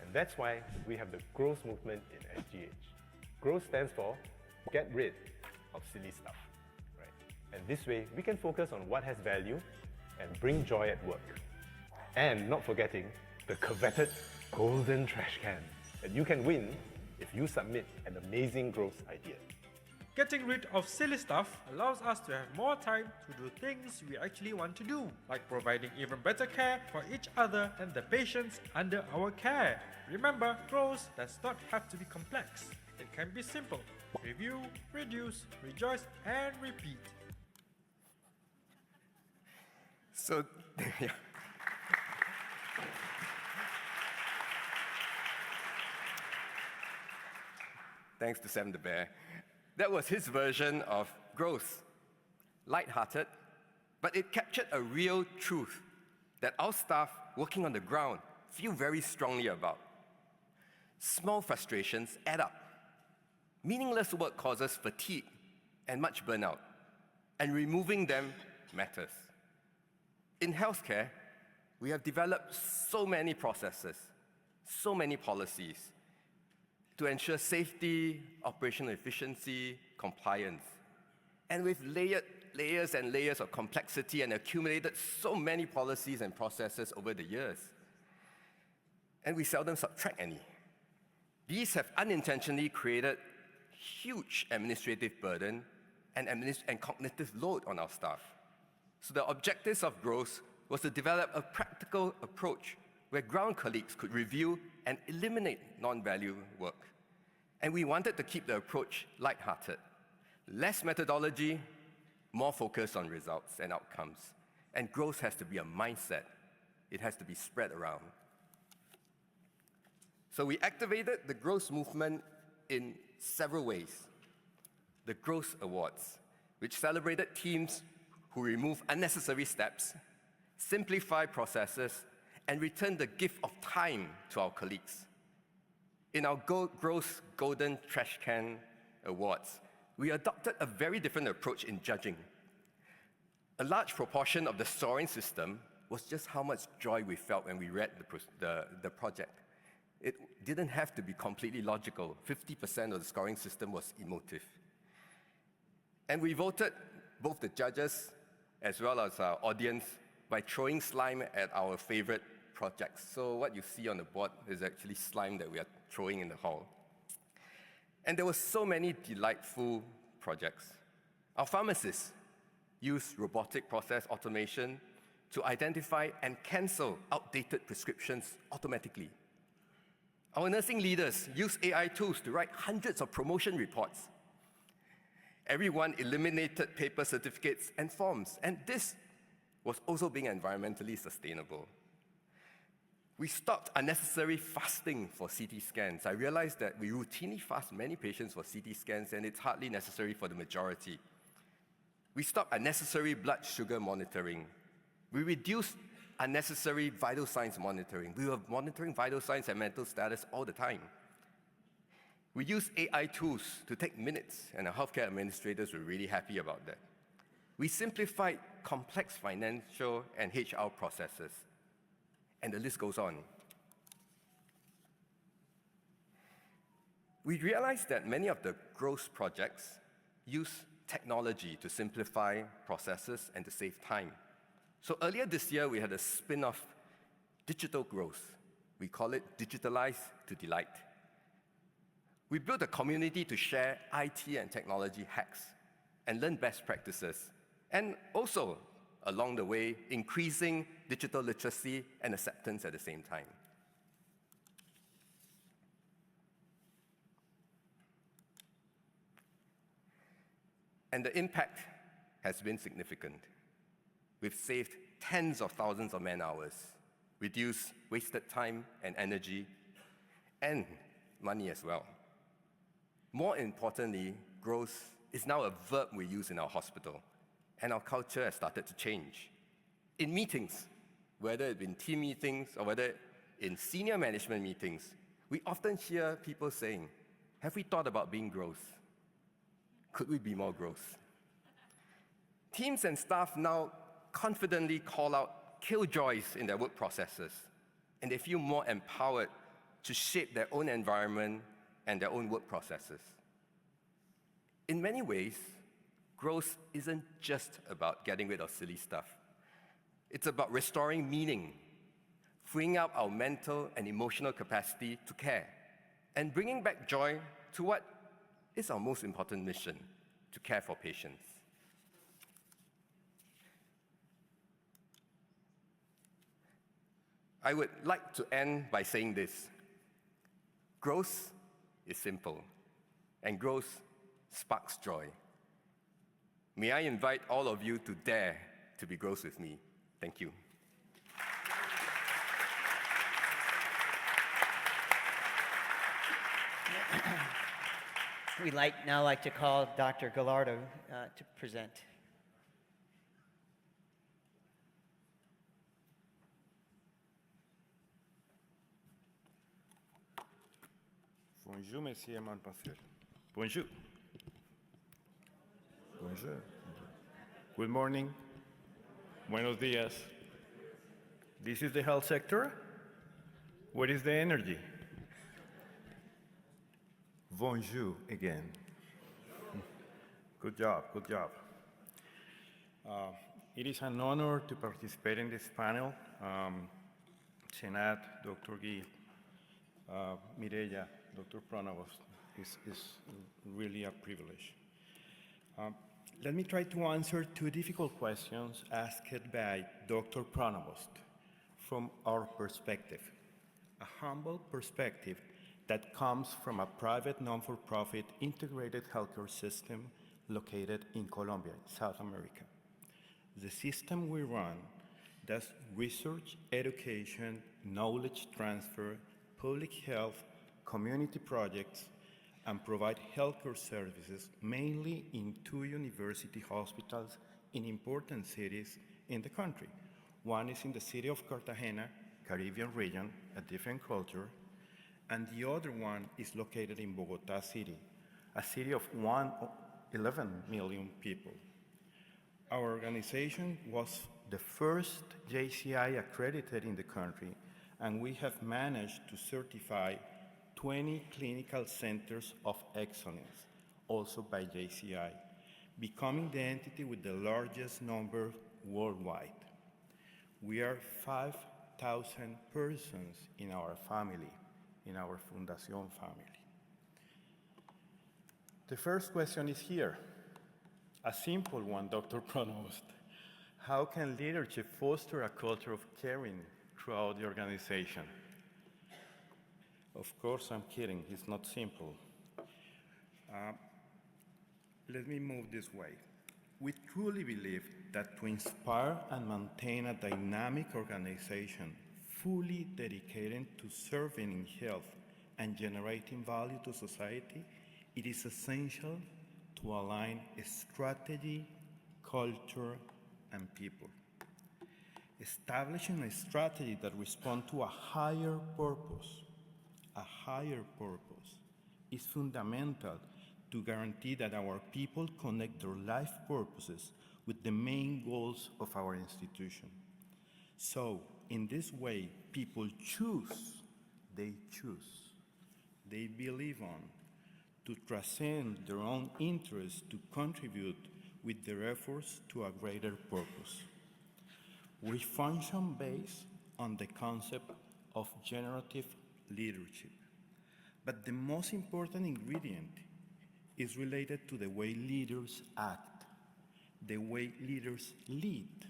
And that's why we have the growth movement in SGH. Growth stands for get rid of silly stuff. Right? And this way, we can focus on what has value and bring joy at work. And not forgetting the coveted golden trash can that you can win if you submit an amazing growth idea. Getting rid of silly stuff allows us to have more time to do things we actually want to do, like providing even better care for each other and the patients under our care. Remember, growth does not have to be complex. It can be simple. Review, reduce, rejoice, and repeat. So, yeah. Thanks to Sam the Bear. That was his version of growth. Light-hearted, but it captured a real truth that our staff working on the ground feel very strongly about. Small frustrations add up. Meaningless work causes fatigue and much burnout, and removing them matters. In healthcare, we have developed so many processes, so many policies to ensure safety, operational efficiency, compliance. And we've layers and layers of complexity and accumulated so many policies and processes over the years. And we seldom subtract any. These have unintentionally created huge administrative burden and cognitive load on our staff. So the objectives of growth was to develop a practical approach where ground colleagues could review and eliminate non-value work. And we wanted to keep the approach lighthearted. Less methodology, more focus on results and outcomes. And growth has to be a mindset. It has to be spread around. So we activated the growth movement in several ways. The Growth Awards, which celebrated teams who remove unnecessary steps, simplify processes, and return the gift of time to our colleagues. In our Growth Golden Trash Can Awards, we adopted a very different approach in judging. A large proportion of the scoring system was just how much joy we felt when we read the project. It didn't have to be completely logical. 50% of the scoring system was emotive. And we voted both the judges as well as our audience by throwing slime at our favorite projects. So what you see on the board is actually slime that we are throwing in the hall. And there were so many delightful projects. Our pharmacists used robotic process automation to identify and cancel outdated prescriptions automatically. Our nursing leaders used AI tools to write hundreds of promotion reports. Everyone eliminated paper certificates and forms, and this was also being environmentally sustainable. We stopped unnecessary fasting for CT scans. I realized that we routinely fast many patients for CT scans, and it's hardly necessary for the majority. We stopped unnecessary blood sugar monitoring. We reduced unnecessary vital signs monitoring. We were monitoring vital signs and mental status all the time. We used AI tools to take minutes, and our healthcare administrators were really happy about that. We simplified complex financial and HR processes, and the list goes on. We realized that many of the growth projects use technology to simplify processes and to save time. So earlier this year, we had a spin-off, Digital Growth. We call it Digitalize to Delight. We built a community to share IT and technology hacks and learn best practices, and also, along the way, increasing digital literacy and acceptance at the same time. And the impact has been significant. We've saved tens of thousands of man-hours, reduced wasted time and energy, and money as well. More importantly, growth is now a verb we use in our hospital, and our culture has started to change. In meetings, whether it be in team meetings or whether in senior management meetings, we often hear people saying, "Have we thought about being growth?" could we be more growth? Teams and staff now confidently call out killjoys in their work processes, and they feel more empowered to shape their own environment and their own work processes. In many ways, growth isn't just about getting rid of silly stuff. It's about restoring meaning, freeing up our mental and emotional capacity to care, and bringing back joy to what is our most important mission, to care for patients. I would like to end by saying this: growth is simple, and growth sparks joy. May I invite all of you to dare to be growth with me. Thank you. We'd now like to call Dr. Gallardo to present. Bonjour, Monsieur Mademoiselle. Bonjour. Bonjour. Good morning. Buenos dias. This is the health sector. Where is the energy? Bonjour again. Good job, good job. It is an honor to participate in this panel. Senat, Dr. Gui, Mireya, Dr. Pronovost, is really a privilege. Let me try to answer two difficult questions asked by Dr. Pronovost from our perspective, a humble perspective that comes from a private non-for-profit integrated healthcare system located in Colombia, South America. The system we run does research, education, knowledge transfer, public health, community projects, and provide healthcare services mainly in two university hospitals in important cities in the country. One is in the city of Cartagena, Caribbean region, a different culture, and the other one is located in Bogota City, a city of 11 million people. Our organization was the first JCI accredited in the country, and we have managed to certify 20 clinical centers of excellence, also by JCI, becoming the entity with the largest number worldwide. We are 5,000 persons in our family, in our Fundación family. The first question is here, a simple one, Dr. Pronost. How can leadership foster a culture of caring throughout the organization? Of course, I'm kidding. It's not simple. Let me move this way. We truly believe that to inspire and maintain a dynamic organization fully dedicated to serving in health and generating value to society, it is essential to align strategy, culture, and people. Establishing a strategy that responds to a higher purpose is fundamental to guarantee that our people connect their life purposes with the main goals of our institution. So, in this way, people choose, they believe on, to transcend their own interests to contribute with their efforts to a greater purpose. We function based on the concept of generative leadership. But the most important ingredient is related to the way leaders act, the way leaders lead.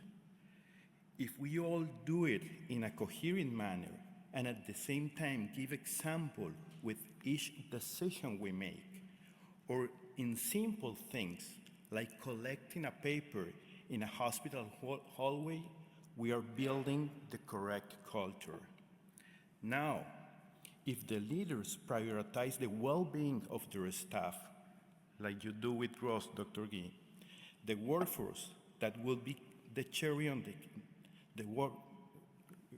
If we all do it in a coherent manner and at the same time give example with each decision we make, or in simple things like collecting a paper in a hospital hallway, we are building the correct culture. Now, if the leaders prioritize the well-being of their staff, like you do with Ross, Dr. Gui, the workforce that will be the cherry on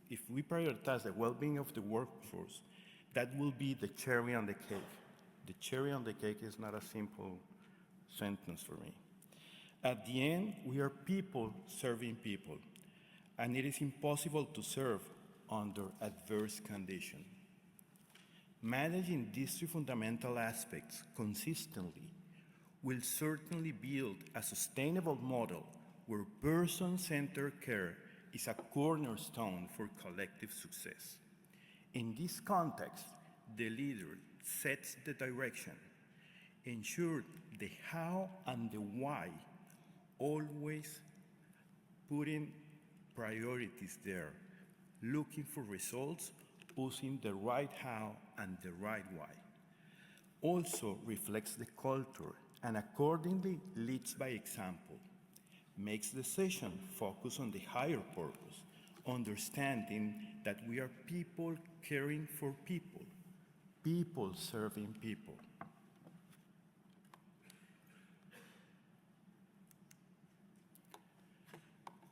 if we prioritize the well-being of the workforce, that will be the cherry on the cake. The cherry on the cake is not a simple sentence for me. At the end, we are people serving people, and it is impossible to serve under adverse conditions. Managing these three fundamental aspects consistently will certainly build a sustainable model where person-centered care is a cornerstone for collective success. In this context, the leader sets the direction, ensures the how and the why, always putting priorities there, looking for results, using the right how and the right why. Also reflects the culture and accordingly leads by example, makes decisions focus on the higher purpose, understanding that we are people caring for people, people serving people.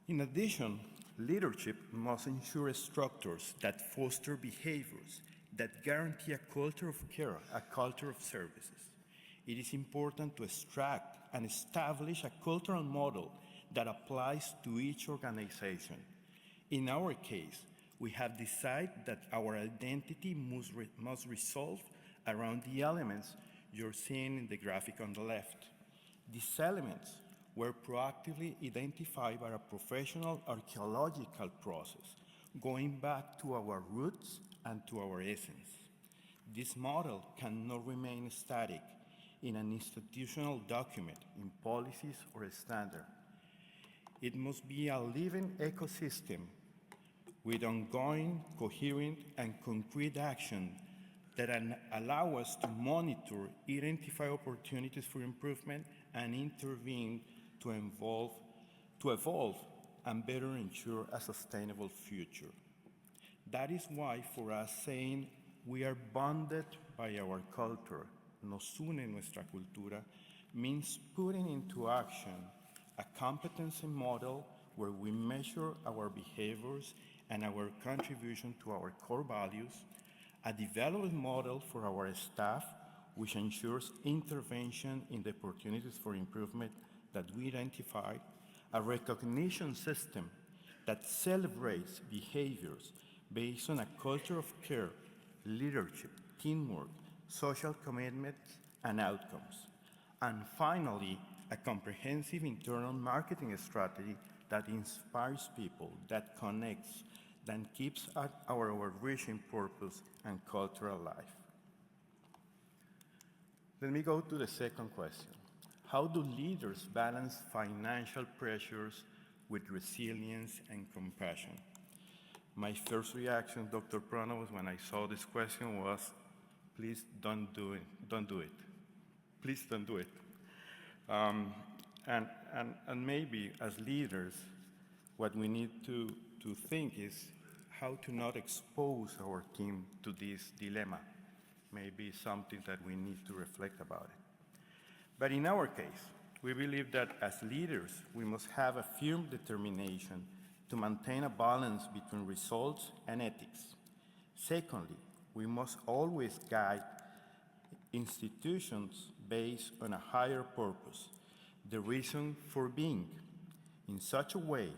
In addition, leadership must ensure structures that foster behaviors that guarantee a culture of care, a culture of services. It is important to extract and establish a cultural model that applies to each organization. In our case, we have decided that our identity must resolve around the elements you're seeing in the graphic on the left. These elements were proactively identified by a professional archaeological process, going back to our roots and to our essence. This model cannot remain static in an institutional document, in policies or a standard. It must be a living ecosystem with ongoing, coherent, and concrete action that allow us to monitor, identify opportunities for improvement, and intervene to evolve and better ensure a sustainable future. That is why for us saying we are bonded by our culture, nos une nuestra cultura, means putting into action a competency model where we measure our behaviors and our contribution to our core values, a development model for our staff which ensures intervention in the opportunities for improvement that we identified, a recognition system that celebrates behaviors based on a culture of care, leadership, teamwork, social commitments, and outcomes. And finally, a comprehensive internal marketing strategy that inspires people, that connects, that keeps our overreaching purpose and culture alive. Let me go to the second question. How do leaders balance financial pressures with resilience and compassion? My first reaction, Dr. Pronovos, when I saw this question was, please don't do it. Don't do it. Please don't do it. And maybe as leaders, what we need to think is how to not expose our team to this dilemma. Maybe something that we need to reflect about it. But in our case, we believe that as leaders, we must have a firm determination to maintain a balance between results and ethics. Secondly, we must always guide institutions based on a higher purpose, the reason for being, in such a way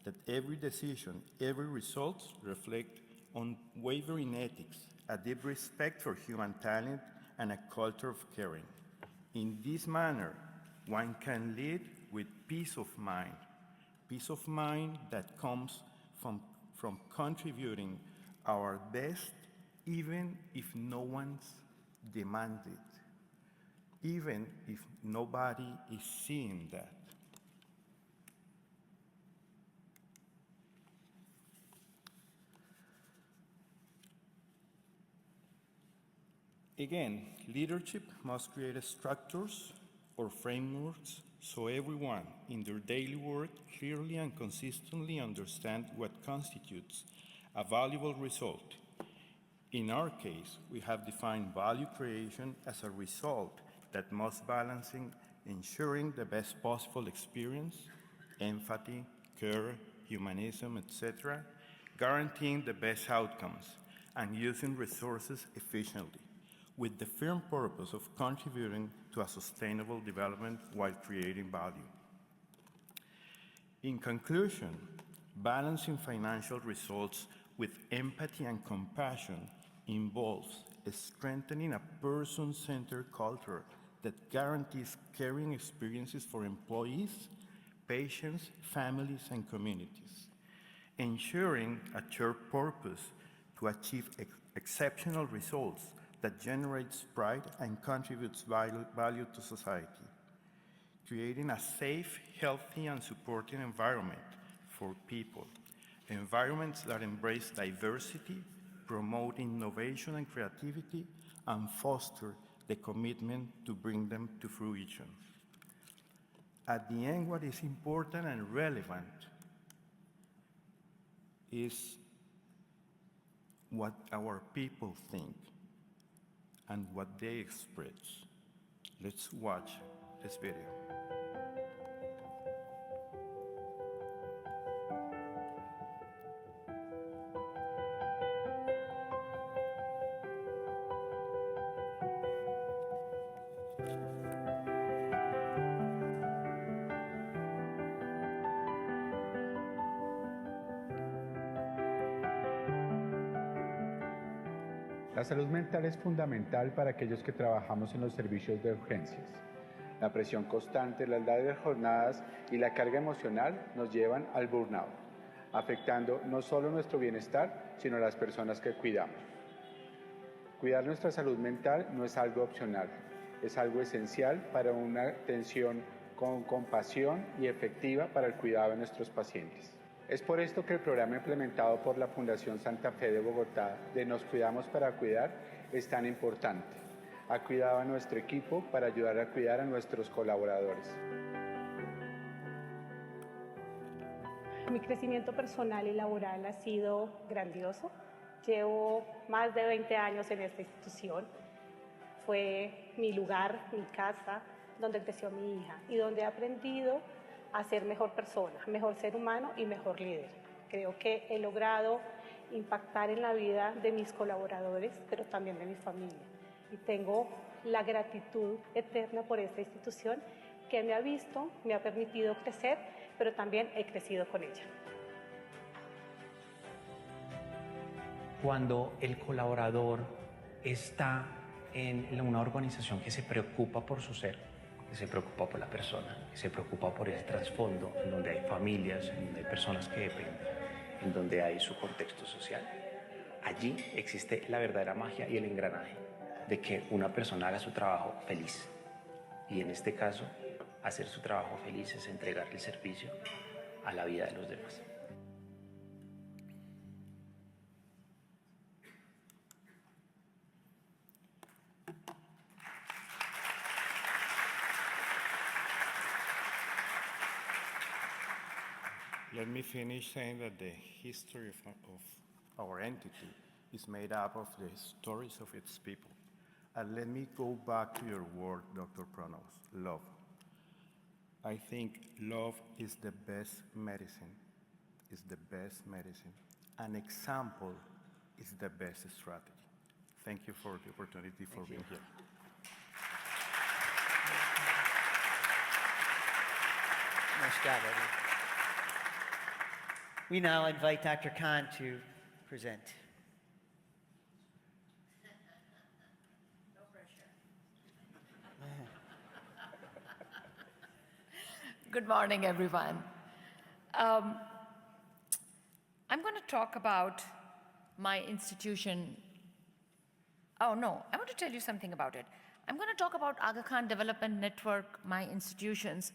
that every decision, every result reflect unwavering ethics, a deep respect for human talent, and a culture of caring. In this manner, one can lead with peace of mind that comes from contributing our best even if no one's demanded, even if nobody is seeing that. Again, leadership must create structures or frameworks so everyone in their daily work clearly and consistently understands what constitutes a valuable result. In our case, we have defined value creation as a result that must balance ensuring the best possible experience, empathy, care, humanism, etc., guaranteeing the best outcomes, and using resources efficiently. with the firm purpose of contributing to a sustainable development while creating value. In conclusion, balancing financial results with empathy and compassion involves strengthening a person-centered culture that guarantees caring experiences for employees, patients, families, and communities, ensuring a shared purpose to achieve exceptional results that generates pride and contributes value to society, creating a safe, healthy, and supporting environment for people, environments that embrace diversity, promote innovation and creativity, and foster the commitment to bring them to fruition. At the end, what is important and relevant is what our people think and what they express. Let's watch this video. La salud mental es fundamental para aquellos que trabajamos en los servicios de urgencias. La presión constante, las largas jornadas y la carga emocional nos llevan al burnout, afectando no solo nuestro bienestar, sino a las personas que cuidamos. Cuidar nuestra salud mental no es algo opcional, es algo esencial para una atención con compasión y efectiva para el cuidado de nuestros pacientes. Es por esto que el programa implementado por la Fundación Santa Fe de Bogotá de Nos Cuidamos para Cuidar es tan importante. Ha cuidado a nuestro equipo para ayudar a cuidar a nuestros colaboradores. Mi crecimiento personal y laboral ha sido grandioso. Llevo más de 20 años en esta institución. Fue mi lugar, mi casa, donde creció mi hija y donde he aprendido a ser mejor persona, mejor ser humano y mejor líder. Creo que he logrado impactar en la vida de mis colaboradores, pero también de mi familia. Y tengo la gratitud eterna por esta institución que me ha visto, me ha permitido crecer, pero también he crecido con ella. Cuando el colaborador está en una organización que se preocupa por su ser, que se preocupa por la persona, que se preocupa por el trasfondo, en donde hay familias, en donde hay personas que dependen, en donde hay su contexto social, allí existe la verdadera magia y el engranaje de que una persona haga su trabajo feliz. Y en este caso, hacer su trabajo feliz es entregar el servicio a la vida de los demás. Let me finish saying that the history of our entity is made up of the stories of its people. And let me go back to your word, Dr. Pronos, love. I think love is the best medicine, is the best medicine. An example is the best strategy. Thank you for the opportunity for being here. Nice job, Eddie. We now invite Dr. Khan to present. No pressure. Good morning, everyone. I'm going to talk about my institution. Oh, no, I want to tell you something about it. I'm going to talk about Aga Khan Development Network, my institutions.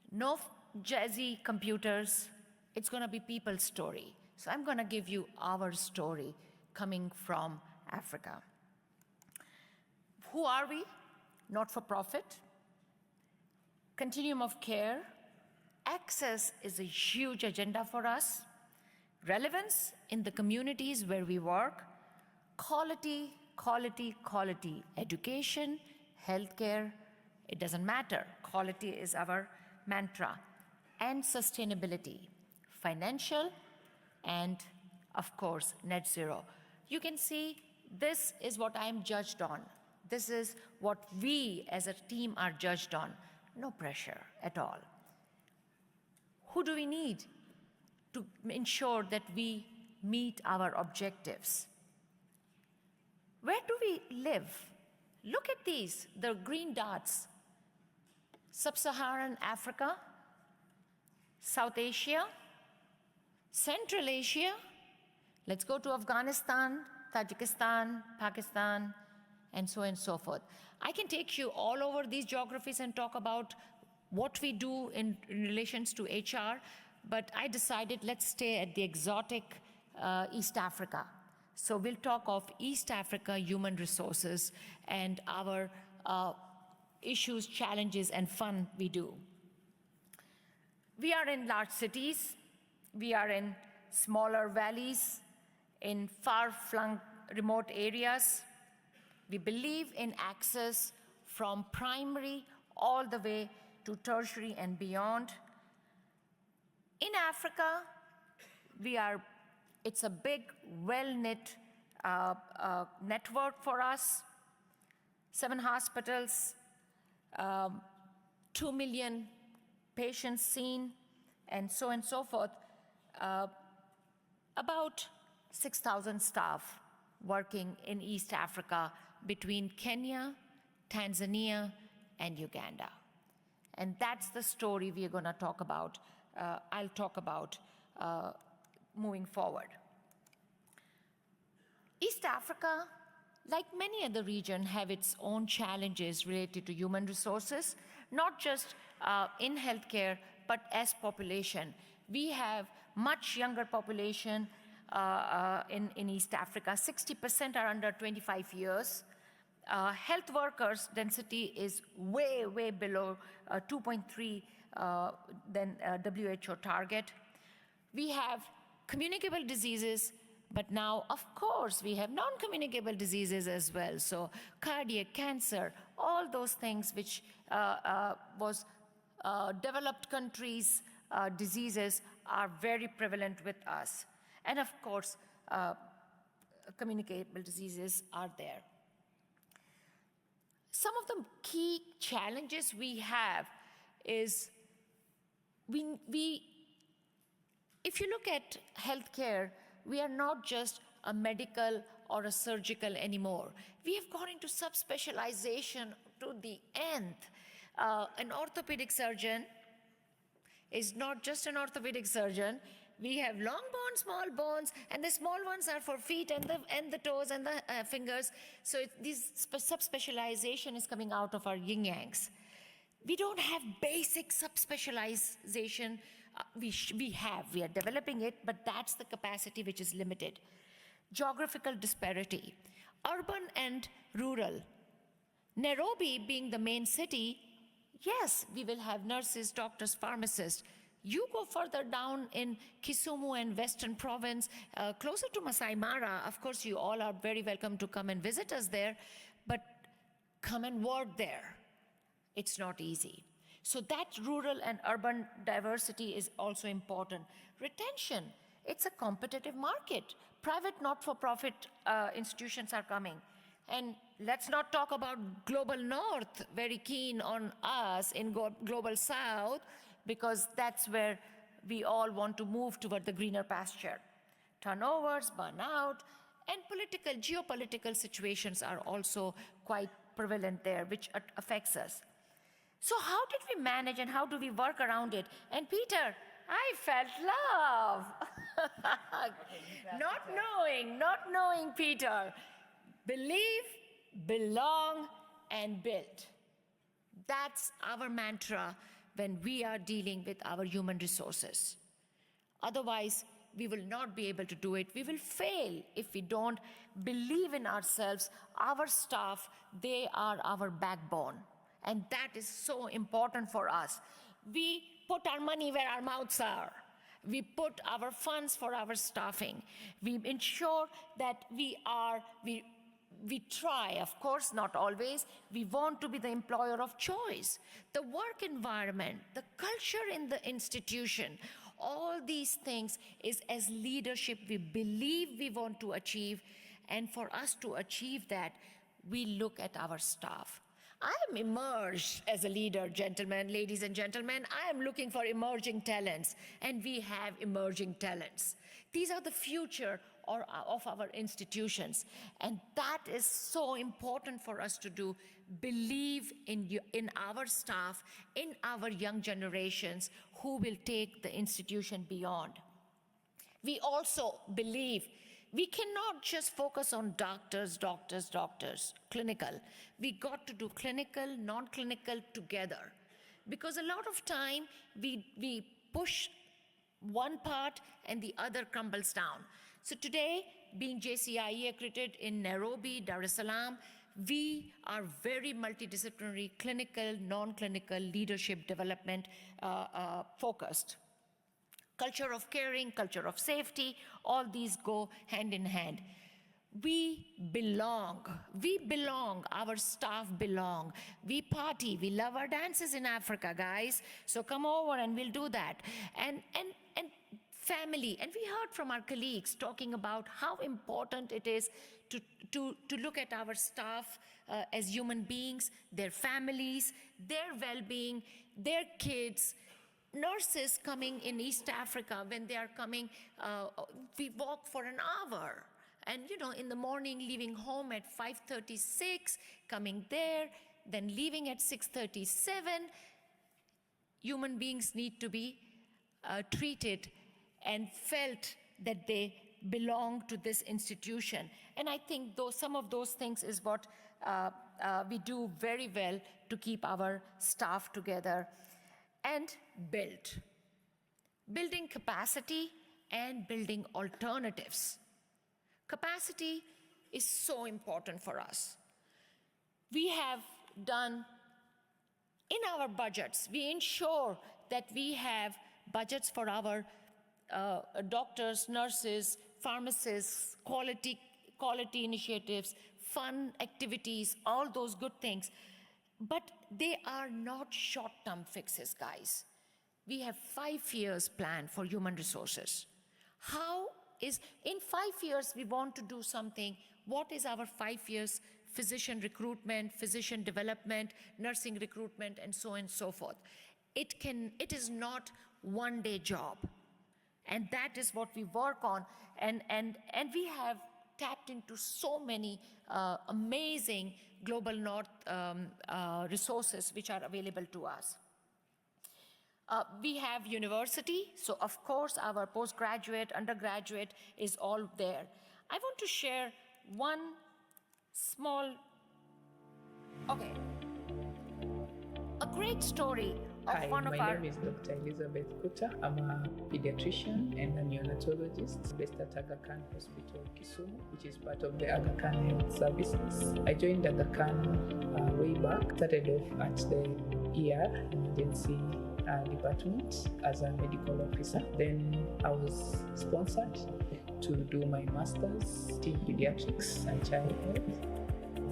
No jazzy computers. It's going to be people's story. So I'm going to give you our story coming from Africa. Who are we? Not for profit. Continuum of care. Access is a huge agenda for us. Relevance in the communities where we work. Quality, quality, quality. Education, healthcare, it doesn't matter. Quality is our mantra. And sustainability. Financial, and of course, net zero. You can see this is what I am judged on. This is what we as a team are judged on. No pressure at all. Who do we need to ensure that we meet our objectives? Where do we live? Look at these, the green dots. Sub-Saharan Africa, South Asia, Central Asia. Let's go to Afghanistan, Tajikistan, Pakistan, and so on and so forth. I can take you all over these geographies and talk about what we do in relations to HR, but I decided let's stay at the exotic East Africa. So we'll talk of East Africa human resources and our issues, challenges, and fun we do. We are in large cities. We are in smaller valleys, in far-flung remote areas. We believe in access from primary all the way to tertiary and beyond. In Africa, it's a big, well-knit network for us. 7 hospitals, 2 million patients seen, and so on and so forth. About 6,000 staff working in East Africa between Kenya, Tanzania, and Uganda. And that's the story we are going to talk about. I'll talk about moving forward. East Africa, like many other regions, have its own challenges related to human resources, not just in healthcare, but as population. We have much younger population in East Africa. 60% are under 25 years. Health workers density is way, way below 2.3 than WHO target. We have communicable diseases, but now, of course, we have non-communicable diseases as well. So cardiac cancer, all those things which was developed countries' diseases are very prevalent with us. And of course, communicable diseases are there. Some of the key challenges we have is if you look at healthcare, we are not just a medical or a surgical anymore. We have gone into subspecialization to the nth. An orthopedic surgeon is not just an orthopedic surgeon. We have long bones, small bones, and the small ones are for feet and the toes and the fingers. So this subspecialization is coming out of our yin-yangs. We don't have basic subspecialization. We are developing it, but that's the capacity which is limited. Geographical disparity, urban and rural. Nairobi being the main city, yes, we will have nurses, doctors, pharmacists. You go further down in Kisumu and Western Province, closer to Masai Mara. Of course, you all are very welcome to come and visit us there, but come and work there. It's not easy. So that rural and urban diversity is also important. Retention, it's a competitive market. Private not-for-profit institutions are coming. And let's not talk about global north, very keen on us in global south, because that's where we all want to move toward the greener pasture. Turnovers, burnout, and geopolitical situations are also quite prevalent there, which affects us. So how did we manage and how do we work around it? And Peter, I felt love. Not knowing Peter. Believe, belong, and build. That's our mantra when we are dealing with our human resources. Otherwise, we will not be able to do it. We will fail if we don't believe in ourselves. Our staff, they are our backbone. And that is so important for us. We put our money where our mouths are. We put our funds for our staffing. We ensure that we try, of course, not always. We want to be the employer of choice. The work environment, the culture in the institution, all these things is as leadership we believe we want to achieve. And for us to achieve that, we look at our staff. I am emerged as a leader, gentlemen, ladies and gentlemen. I am looking for emerging talents, and we have emerging talents. These are the future of our institutions, and that is so important for us to do. Believe in our staff, in our young generations who will take the institution beyond. We also believe we cannot just focus on doctors, clinical. We got to do clinical, non-clinical together. Because a lot of time we push one part and the other crumbles down. So today, being JCIE accredited in Nairobi, Dar es Salaam, we are very multidisciplinary, clinical, non-clinical leadership development focused. Culture of caring, culture of safety, all these go hand in hand. We belong, our staff belong. We party, we love our dances in Africa, guys. So come over and we'll do that. And family, and we heard from our colleagues talking about how important it is to look at our staff as human beings, their families, their well-being, their kids. Nurses coming in East Africa, when they are coming, we walk for an hour. And, you know, in the morning, leaving home at 5:36, coming there, then leaving at 6:37. Human beings need to be treated and felt that they belong to this institution. And I think some of those things is what we do very well to keep our staff together. And building capacity and building alternatives. Capacity is so important for us. We have done, in our budgets, we ensure that we have budgets for our doctors, nurses, pharmacists, quality initiatives, fun activities, all those good things. But they are not short-term fixes, guys. We have 5 years plan for human resources. In 5 years, we want to do something. What is our 5 years physician recruitment, physician development, nursing recruitment, and so on and so forth? It is not one-day job. And that is what we work on. And we have tapped into so many amazing global north resources which are available to us. We have university, so of course our postgraduate, undergraduate is all there. I want to share one small, a great story of one of our... My name is Dr. Elizabeth Kuta. I'm a pediatrician and a neonatologist based at Aga Khan Hospital, Kisumu, which is part of the Aga Khan Health Services. I joined Aga Khan way back, started off at the ER, emergency department as a medical officer. Then I was sponsored to do my master's in pediatrics and child health,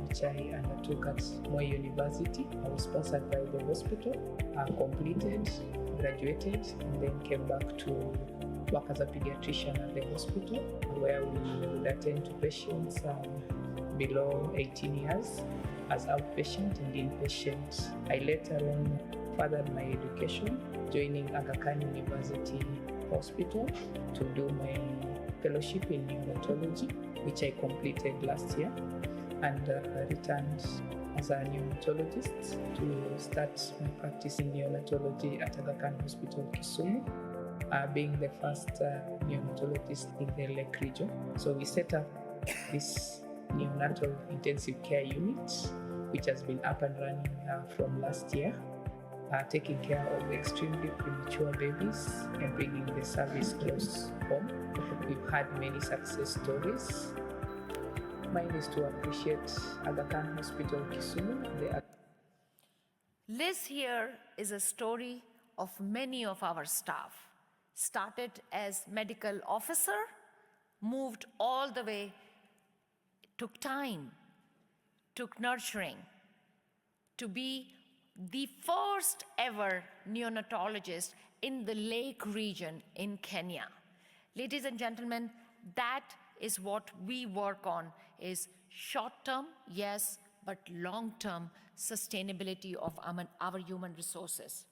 which I undertook at Moi University. I was sponsored by the hospital. I completed, graduated, and then came back to work as a pediatrician at the hospital, where we would attend to patients below 18 years as outpatient and inpatient. I later on furthered my education, joining Aga Khan University Hospital to do my fellowship in neonatology, which I completed last year, and returned as a neonatologist to start my practice in neonatology at Aga Khan Hospital, Kisumu, being the first neonatologist in the Lake region. So we set up this neonatal intensive care unit, which has been up and running from last year, taking care of extremely premature babies and bringing the service close home. We've had many success stories. Mine is to appreciate Aga Khan Hospital, Kisumu. Liz here is a story of many of our staff. Started as medical officer, moved all the way, took time, took nurturing to be the first ever neonatologist in the Lake region in Kenya. Ladies and gentlemen, that is what we work on, is short-term, yes, but long-term sustainability of our human resources.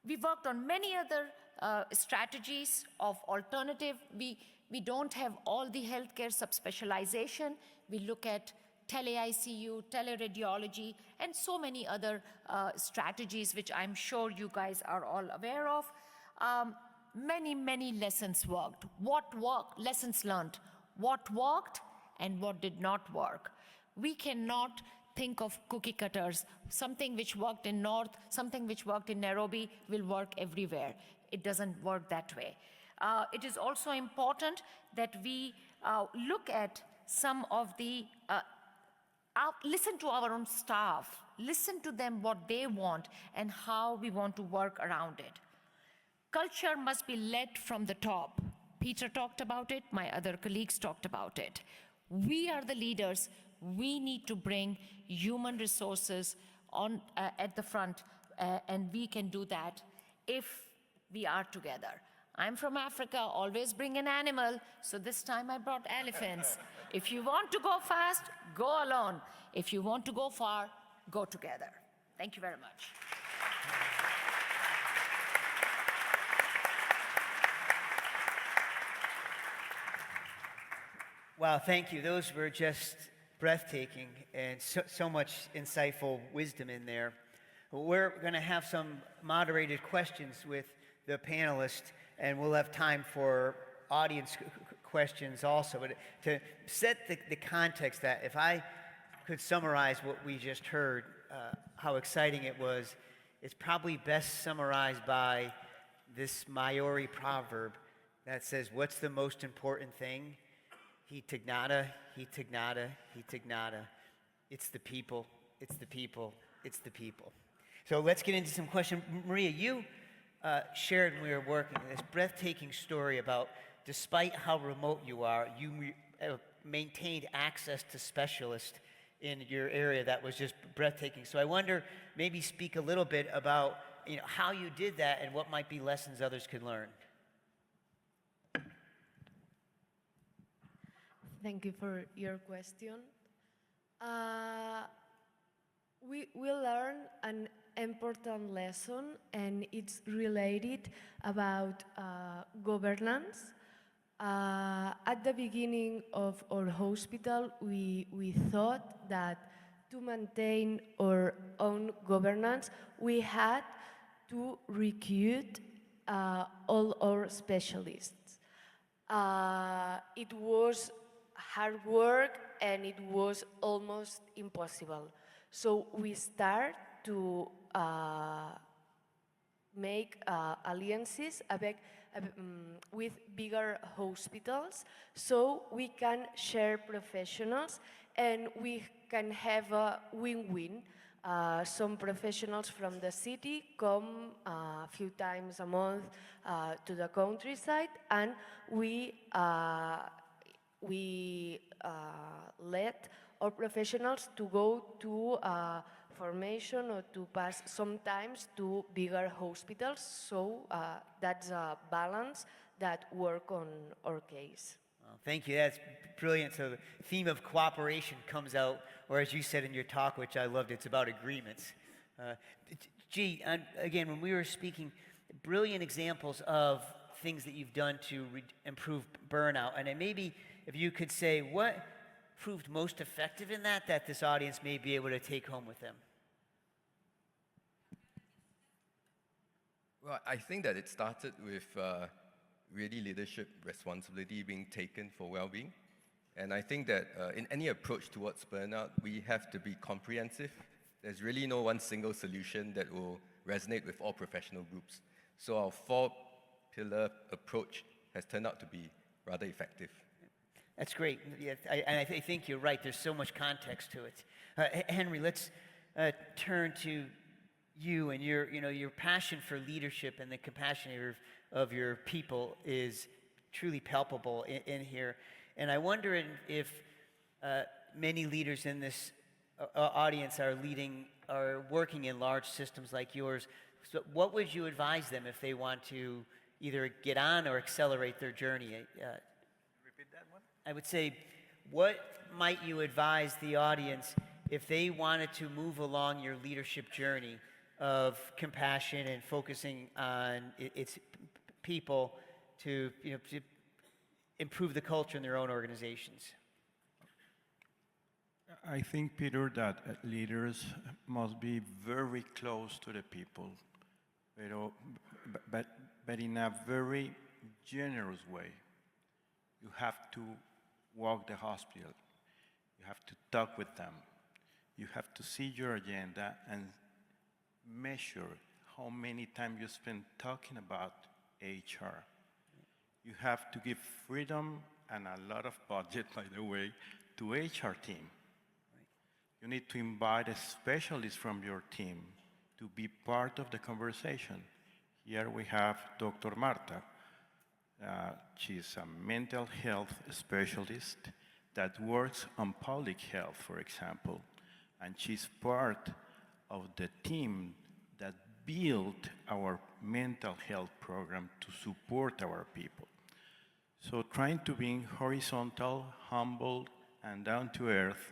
We worked on many other strategies of alternative. We don't have all the healthcare subspecialization. We look at tele-ICU, teleradiology, and so many other strategies, which I'm sure you guys are all aware of. Many lessons worked. What worked? Lessons learned. What worked and what did not work. We cannot think of cookie cutters. Something which worked in North, something which worked in Nairobi will work everywhere. It doesn't work that way. It is also important that we look at some of the, listen to our own staff, listen to them what they want and how we want to work around it. Culture must be led from the top. Peter talked about it, my other colleagues talked about it. We are the leaders. We need to bring human resources on at the front, and we can do that if we are together. I'm from Africa, always bring an animal, so this time I brought elephants. If you want to go fast, go alone. If you want to go far, go together. Thank you very much. Wow, thank you. Those were just breathtaking and so much insightful wisdom in there. We're going to have some moderated questions with the panelists, and we'll have time for audience questions also. But to set the context, that if I could summarize what we just heard, how exciting it was, it's probably best summarized by this Maori proverb that says, what's the most important thing? He tignata, he tignata, he tignata. It's the people, it's the people, it's the people. So let's get into some questions. Maria, you shared when we were working this breathtaking story about, despite how remote you are, you maintained access to specialists in your area that was just breathtaking. So I wonder, maybe speak a little bit about how you did that and what might be lessons others could learn. Thank you for your question. We learned an important lesson, and it's related about governance. At the beginning of our hospital, we thought that to maintain our own governance, we had to recruit all our specialists. It was hard work, and it was almost impossible. So we start to make alliances with bigger hospitals, so we can share professionals and we can have a win-win. Some professionals from the city come a few times a month to the countryside, and we let our professionals to go to formation or to pass sometimes to bigger hospitals. So that's a balance that work on our case. Well, thank you. That's brilliant. So the theme of cooperation comes out, or as you said in your talk, which I loved, it's about agreements. Again, when we were speaking, brilliant examples of things that you've done to improve burnout. And then maybe if you could say what proved most effective in that this audience may be able to take home with them. Well, I think that it started with really leadership responsibility being taken for well-being. And I think that in any approach towards burnout, we have to be comprehensive. There's really no one single solution that will resonate with all professional groups. So our four-pillar approach has turned out to be rather effective. That's great. Yeah, I think you're right. There's so much context to it. Henry, let's turn to you and your passion for leadership and the compassion of your people is truly palpable in here. And I wonder if many leaders in this audience are working in large systems like yours. So what would you advise them if they want to either get on or accelerate their journey? Repeat that one. I would say, what might you advise the audience if they wanted to move along your leadership journey of compassion and focusing on its people to, to improve the culture in their own organizations? I think, Peter, that leaders must be very close to the people, but in a very generous way. You have to walk the hospital. You have to talk with them. You have to see your agenda and measure how many times you spend talking about HR. You have to give freedom and a lot of budget, by the way, to HR team. You need to invite a specialist from your team to be part of the conversation. Here we have Dr. Marta. She's a mental health specialist that works on public health, for example, and she's part of the team that built our mental health program to support our people. So trying to be horizontal, humble, and down to earth,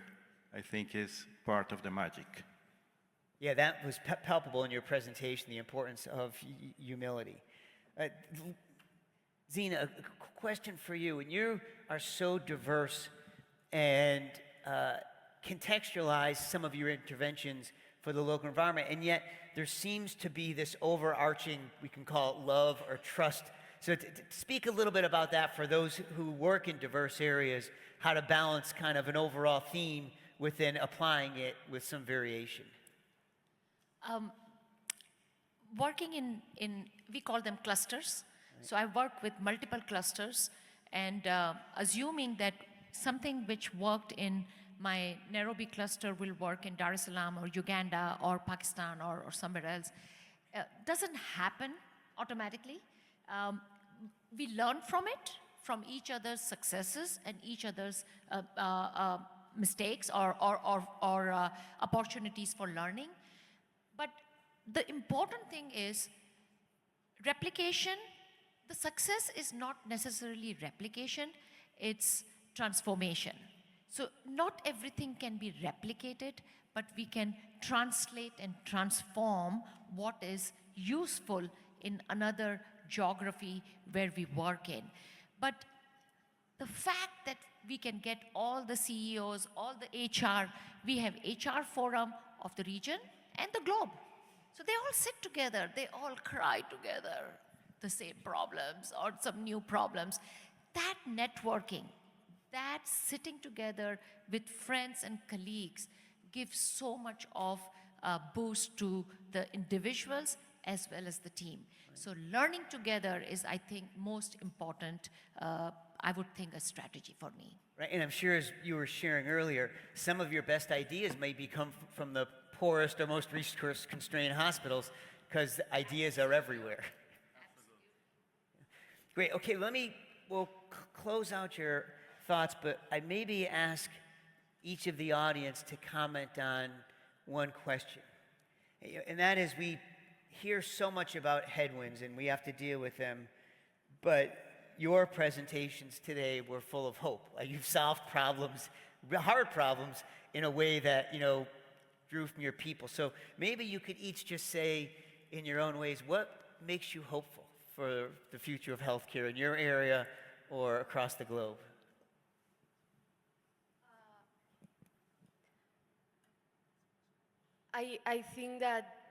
I think is part of the magic. Yeah, that was palpable in your presentation, the importance of humility. Zena, a question for you. And you are so diverse and contextualize some of your interventions for the local environment, and yet there seems to be this overarching, we can call it love or trust. So to speak a little bit about that for those who work in diverse areas, how to balance kind of an overall theme within applying it with some variation. Working in we call them clusters. Right. So I work with multiple clusters, and assuming that something which worked in my Nairobi cluster will work in Dar es Salaam or Uganda or Pakistan or somewhere else, doesn't happen automatically. We learn from it, from each other's successes and each other's mistakes or opportunities for learning. But the important thing is replication. The success is not necessarily replication, it's transformation. So not everything can be replicated, but we can translate and transform what is useful in another geography where we work in. But the fact that we can get all the CEOs, all the HR, we have HR forum of the region and the globe. So they all sit together, they all cry together, the same problems or some new problems. That networking, that sitting together with friends and colleagues gives so much of a boost to the individuals as well as the team. So learning together is, I think, most important, I would think, a strategy for me. Right, and I'm sure as you were sharing earlier, some of your best ideas may come from the poorest or most resource-constrained hospitals because ideas are everywhere. Great, okay, we'll close out your thoughts, but I maybe ask each of the audience to comment on one question. And that is, we hear so much about headwinds and we have to deal with them, but your presentations today were full of hope. Like you've solved problems, hard problems, in a way that, drew from your people. So maybe you could each just say in your own ways, what makes you hopeful for the future of healthcare in your area or across the globe? I think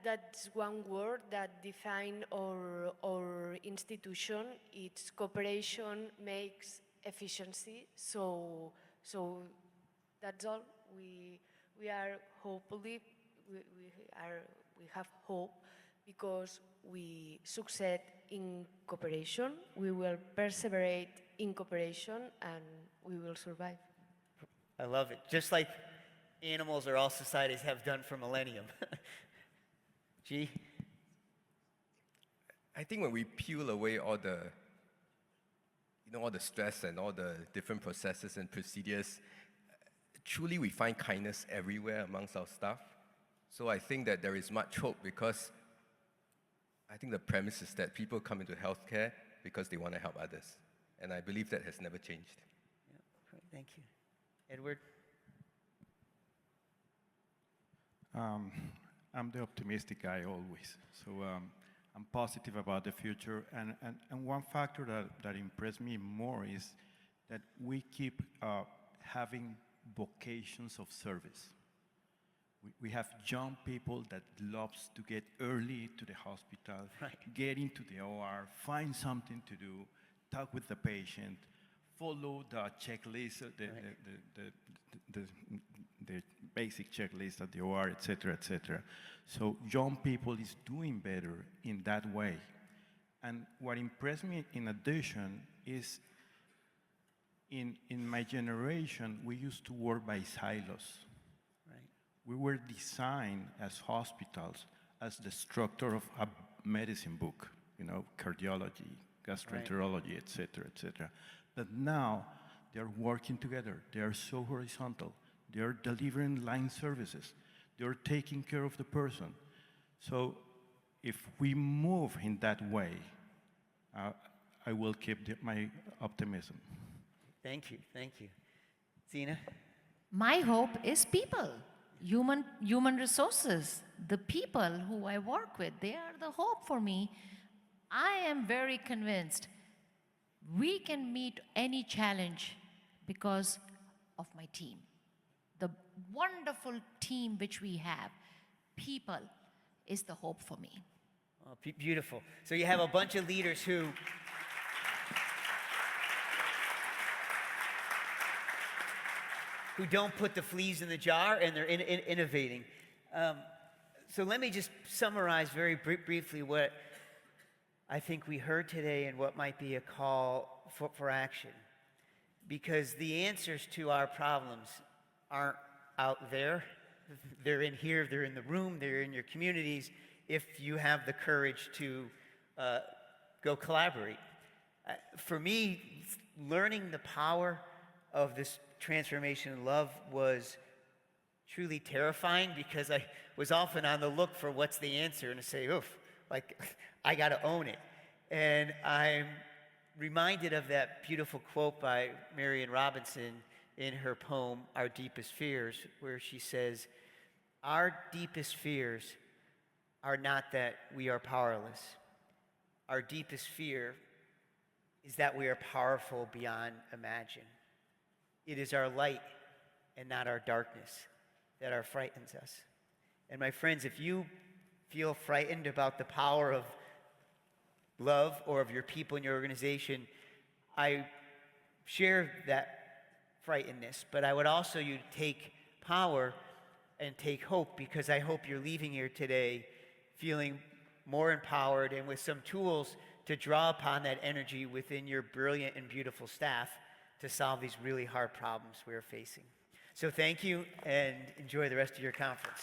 that's one word that defines our institution. It's cooperation makes efficiency. So that's all. We are hopefully we have hope because we succeed in cooperation. We will persevere in cooperation, and we will survive. I love it. Just like animals or all societies have done for millennium. G? I think when we peel away all the stress and all the different processes and procedures, truly we find kindness everywhere amongst our staff. So I think that there is much hope because I think the premise is that people come into healthcare because they want to help others. And I believe that has never changed. Yeah, great, thank you. Edward? I'm the optimistic guy always. So I'm positive about the future. And one factor that impressed me more is that we keep having vocations of service. We have young people that loves to get early to the hospital, get into the OR, find something to do, talk with the patient, follow the checklist, the basic checklist at the OR, et cetera, et cetera. So young people is doing better in that way. And what impressed me in addition is in my generation, we used to work by silos. We were designed as hospitals as the structure of a medicine book, you know, cardiology, gastroenterology, et cetera, et cetera. But now they're working together. They are so horizontal. They're delivering line services. They're taking care of the person. So if we move in that way, I will keep my optimism. Thank you, thank you. Zena? My hope is people, human resources. The people who I work with, they are the hope for me. I am very convinced we can meet any challenge because of my team. The wonderful team which we have, people, is the hope for me. Oh, beautiful. So you have a bunch of leaders who don't put the fleas in the jar, and they're innovating. So let me just summarize very briefly what I think we heard today and what might be a call for action. Because the answers to our problems aren't out there. They're in here, they're in the room, they're in your communities, if you have the courage to go collaborate. For me, learning the power of this transformation in love was truly terrifying, because I was often on the look for what's the answer and to say, oof, like, I got to own it. And I'm reminded of that beautiful quote by Marian Robinson in her poem, Our Deepest Fears, where she says, our deepest fears are not that we are powerless. Our deepest fear is that we are powerful beyond imagine. It is our light and not our darkness that frightens us. And my friends, if you feel frightened about the power of love or of your people in your organization, I share that frightenedness, but I would also you take power and take hope, because I hope you're leaving here today feeling more empowered and with some tools to draw upon that energy within your brilliant and beautiful staff to solve these really hard problems we're facing. So thank you, and enjoy the rest of your conference.